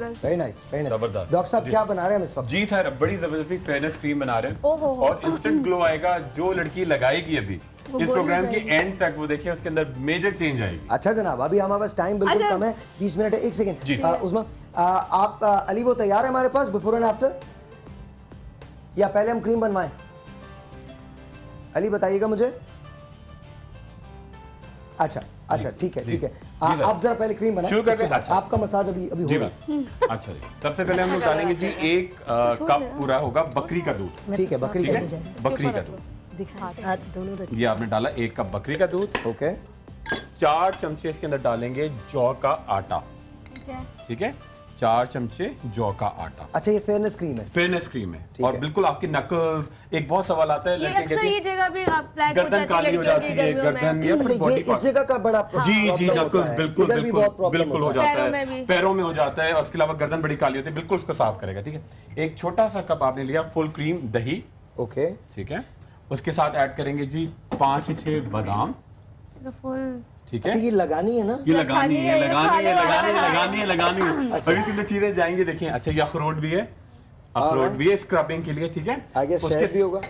Very nice. डॉक्टर साहब क्या बना रहे हैं इस वक्त? जी सर, बड़ी जबरदस्ती फेयरनेस क्रीम बना रहे हैं और इंस्टेंट ग्लो आएगा। जो लड़की लगाएगी अभी इस प्रोग्राम के एंड तक, वो देखिए उसके अंदर मेजर चेंज आएगी। अच्छा जनाब, अभी हमारे पास टाइम बिल्कुल कम है, 20 मिनट है। 1 सेकंड उस्मा, आप अली वो तैयार है हमारे पास बिफोर एंड आफ्टर, या पहले हम क्रीम बनवाएं? अली बताइएगा मुझे। अच्छा ठीक है आप जरा पहले क्रीम बनाएं, शुरू करके। अच्छा, आपका मसाज अभी हो रहा है। अच्छा जी, सबसे पहले हम लोग डालेंगे जी 1 कप पूरा होगा बकरी का दूध। ठीक है, बकरी का दूध ये आपने डाला 1 कप बकरी का दूध। ओके। 4 चमचे इसके अंदर डालेंगे जौ का आटा। ठीक है, 4 चमचे जौ का आटा। अच्छा, ये फेयरनेस क्रीम है? फेयरनेस क्रीम है। और बिल्कुल आपकी नकल्स, एक बहुत सवाल आता है लड़के कहते हैं ये जगह भी ब्लैक हो गर्दन काली हो जाती है, गर्दन या फिर बॉडी इस जगह का बड़ा जी नकल्स बिल्कुल बिल्कुल हो जाता है, पैरों में हो जाता है, और उसके अलावा गर्दन बड़ी काली होती है, बिल्कुल उसको साफ करेगा। ठीक है, एक छोटा सा कप आपने लिया फुल क्रीम दही। ओके, ठीक है, उसके साथ ऐड करेंगे जी 5 से 6 बादाम। ठीक है, ये लगानी है ना? ये लगानी है। अभी 3 चीजें जाएंगी, देखिए। अच्छा, ये अखरोट भी है, अखरोट भी है स्क्रबिंग के लिए। ठीक है, आगे शहद भी होगा?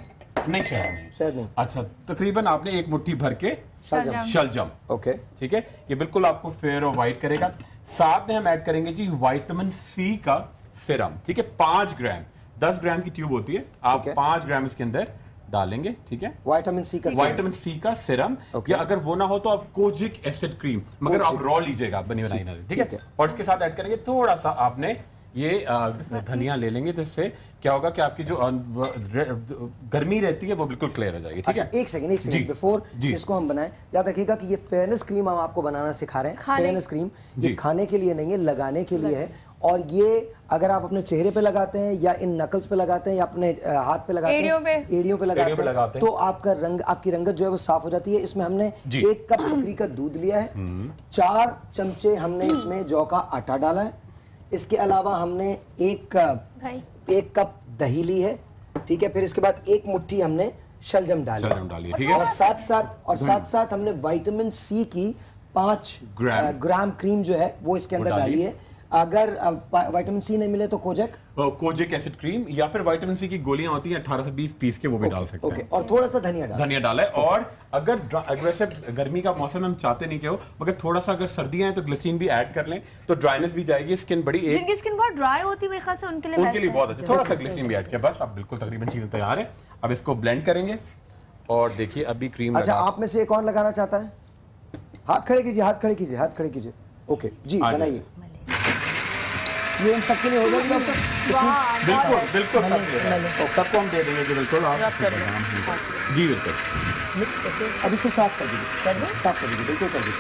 नहीं, शहद नहीं। अच्छा, तकरीबन आपने 1 मुट्ठी भर के शलजम। ओके, ठीक है, ये बिल्कुल आपको फेयर और वाइट करेगा। साथ में हम ऐड करेंगे जी विटामिन सी का सीरम। ठीक है, 5 ग्राम, 10 ग्राम की ट्यूब होती है, आप 5 ग्राम इसके अंदर डालेंगे। ठीक है, विटामिन सी का सीरम, या अगर वो ना हो तो आप कोजिक एसिड क्रीम, मगर आप रॉ लीजिएगा, बनी बनाई ना। ठीक है, और इसके साथ ऐड करेंगे थोड़ा सा आपने ये धनिया ले लेंगे, जिससे क्या होगा कि आपकी जो गर्मी रहती है वो बिल्कुल क्लियर हो जाएगी। ठीक है, एक सेकंड बिफोर इसको हम बनाएं, याद रखिएगा कि ये फेयरनेस क्रीम हम आपको बनाना सिखा रहे हैं। फेयरनेस क्रीम ये खाने के लिए नहीं है, लगाने के लिए है। और ये अगर आप अपने चेहरे पे लगाते हैं या इन नकल्स पे लगाते हैं या अपने हाथ पे लगाते हैं, एड़ियों पे लगाते हैं, तो आपका रंग, आपकी रंगत जो है वो साफ हो जाती है। इसमें हमने 1 कप बकरी का दूध लिया है, 4 चमचे हमने इसमें जौ का आटा डाला है, इसके अलावा हमने 1 कप दही ली है। ठीक है, फिर इसके बाद 1 मुट्ठी हमने शलजम डाली है। ठीक है, और साथ साथ हमने विटामिन सी की 5 ग्राम क्रीम जो है वो इसके अंदर डाली है। अगर विटामिन सी नहीं मिले तो कोजिक एसिड क्रीम या फिर विटामिन सी की गोलियां होती हैं 18 से 20 पीस के, वो भी डाल सकते हैं। और थोड़ा सा धनिया डाला है। और अगर वैसे गर्मी का मौसम हम चाहते नहीं कि हो, मगर थोड़ा सा अगर सर्दियां हैं तो ग्लिसरीन भी ऐड कर लें, तो ड्राइनेस भी जाएगी, स्किन बड़ी जिनकी स्किन बहुत ड्राई होती है मेरे ख्याल से उनके लिए बहुत अच्छा, थोड़ा सा ग्लिसरीन भी ऐड किया, बस अब बिल्कुल तकरीबन चीजें तैयार है। अब इसको ब्लेंड करेंगे और देखिए अभी क्रीम। अच्छा, आप में से एक और लगाना चाहता है? हाथ खड़े कीजिए। ओके जी, बनाइए। ये इन सबके लिए हो जाएगा? बिल्कुल सबको हम दे देंगे बिल्कुल। जी बिल्कुल, अब इसको साफ कर दीजिए, बिल्कुल कर दीजिए।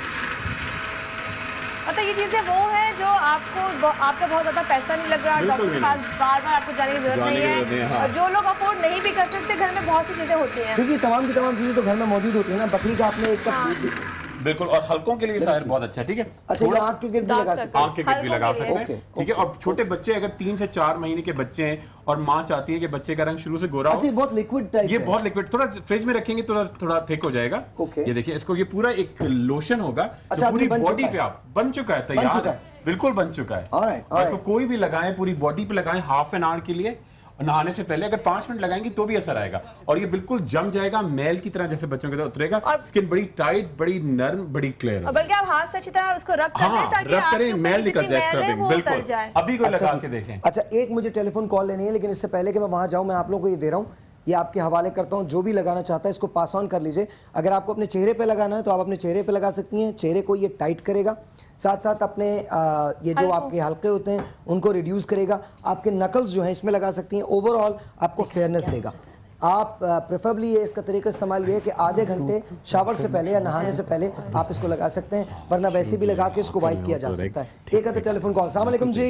मतलब ये चीजें वो है जो आपका बहुत ज्यादा पैसा नहीं लग रहा, डॉक्टर के पास बार-बार आपको जाने की जरूरत नहीं है। और जो लोग अफोर्ड नहीं भी कर सकते, घर में बहुत सी चीजें होती हैं। देखिए, तमाम की तमाम चीजें तो घर में मौजूद होती है ना। बकरी का आपने 1 कप बिल्कुल, और हल्कों के लिए शायर बहुत अच्छा है। ठीक है, अच्छा, ये आंख के गिर्द भी लगा सकते हैं, ठीक है। और छोटे बच्चे अगर 3 से 4 महीने के बच्चे हैं और माँ चाहती है कि बच्चे का रंग शुरू से गोरा हो, अच्छा, बहुत लिक्विड टाइप, ये बहुत लिक्विड, थोड़ा फ्रिज में रखेंगे थोड़ा थिक हो जाएगा। ये देखिए, इसको ये पूरा एक लोशन होगा, पूरी बॉडी पे आप बन चुका है, तैयार, बिल्कुल बन चुका है। इसको कोई भी लगाएं, पूरी बॉडी पे लगाएं हाफ एन आवर के लिए, नहाने से पहले अगर 5 मिनट लगाएंगे तो भी असर आएगा, और ये बिल्कुल जम जाएगा, मैल की तरह जैसे बच्चों के तरह उतरेगा, स्किन बड़ी टाइट, बड़ी नरम, बड़ी क्लियर। बल्कि आप हाथ से अच्छी तरह उसको रब कर लें ताकि आपके मैल निकल जाए, बिल्कुल। अभी कोई लगा के देखें। अच्छा, एक मुझे टेलीफोन कॉल लेनी है, लेकिन इससे पहले कि मैं वहां जाऊं, मैं आप लोगों को ये दे रहा हूं, ये आपके हवाले करता हूं। जो भी लगाना चाहता है इसको पास ऑन कर लीजिए। अगर आपको अपने चेहरे पे लगाना है तो आप अपने चेहरे पे लगा सकती हैं, चेहरे को ये टाइट करेगा, साथ साथ अपने ये जो आपके हल्के होते हैं उनको रिड्यूस करेगा, आपके नकल्स जो हैं इसमें लगा सकती हैं, ओवरऑल आपको फेयरनेस देगा। आप प्रेफरेबली ये इसका तरीका इस्तेमाल ये है कि आधे घंटे शावर से पहले या नहाने से पहले आप इसको लगा सकते हैं, वरना वैसे भी लगा के इसको वाइप किया जा सकता है। एक है टेलीफोन कॉल। अस्सलाम वालेकुम जी।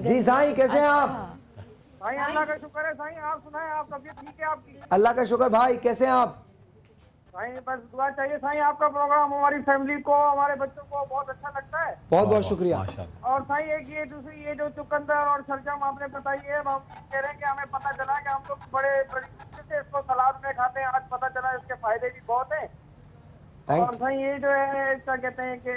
जी साईं, कैसे हैं आप? भाई अल्लाह का शुक्र है साईं, आप सुनाएं, आप तबीयत ठीक है आपकी? अल्लाह का शुक्र भाई, कैसे हैं आप? साईं बस दुआ चाहिए साईं, आपका प्रोग्राम हमारी फैमिली को, हमारे बच्चों को बहुत अच्छा लगता है। बहुत बहुत शुक्रिया। और साईं एक ये दूसरी ये जो चुकंदर और शलजम आपने बताई है, हम कह रहे हैं कि हमें पता चला कि हम लोग बड़े से इसको सलाद में खाते हैं, आज पता चला इसके फायदे भी बहुत हैं। और साईं ये जो है क्या कहते हैं कि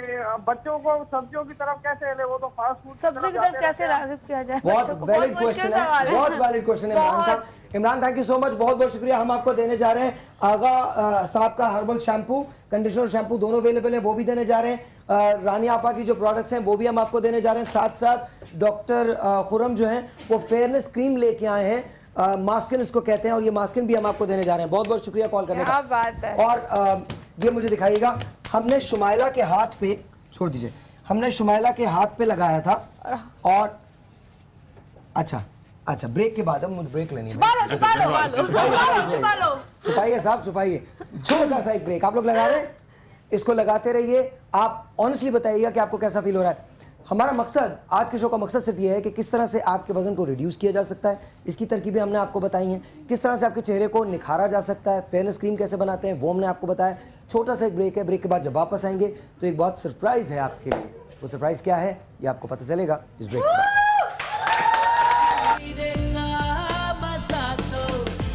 बच्चों को सब्जियों की तरफ कैसे ले, वो तो फास्ट फूड सब्जी की तरफ कैसे राग़िब किया जाए? बहुत वैलिड क्वेश्चन है, बहुत वैलिड क्वेश्चन है इमरान साहब। Imran, thank you so much, बहुत बहुत शुक्रिया। हम आपको देने जा रहे हैं आगा साहब का हर्बल शैम्पू, कंडीशनर शैम्पू दोनों अवेलेबल है, वो भी देने जा रहे हैं। रानी आपा की जो प्रोडक्ट्स हैं वो भी हम आपको देने जा रहे हैं। साथ साथ डॉक्टर खुरम जो हैं वो फेयरनेस क्रीम लेके आए हैं, मास्किन इसको कहते हैं, और ये मास्किन भी हम आपको देने जा रहे हैं। बहुत बहुत शुक्रिया कॉल करने का। बात है। और ये मुझे दिखाइएगा, हमने शुमाइला के हाथ पे, छोड़ दीजिए, हमने शुमाइला के हाथ पे लगाया था। और अच्छा ब्रेक के बाद, अब मुझे ब्रेक लेनी है। छुपाइए साहब, छुपाइए, छोटा सा एक ब्रेक। आप लोग लगा रहे हैं? इसको लगाते रहिए। आप ऑनेस्टली बताइएगा कि आपको कैसा फील हो रहा है। हमारा मकसद, आज के शो का मकसद सिर्फ ये है कि किस तरह से आपके वजन को रिड्यूस किया जा सकता है। इसकी तरकीबें हमने आपको बताई हैं। किस तरह से आपके चेहरे को निखारा जा सकता है, फेयरनेस क्रीम कैसे बनाते हैं वो हमने आपको बताया। छोटा सा एक ब्रेक है, ब्रेक के बाद जब वापस आएंगे तो एक बहुत सरप्राइज़ है आपके लिए। वो सरप्राइज़ क्या है ये आपको पता चलेगा इस ब्रेक के बाद।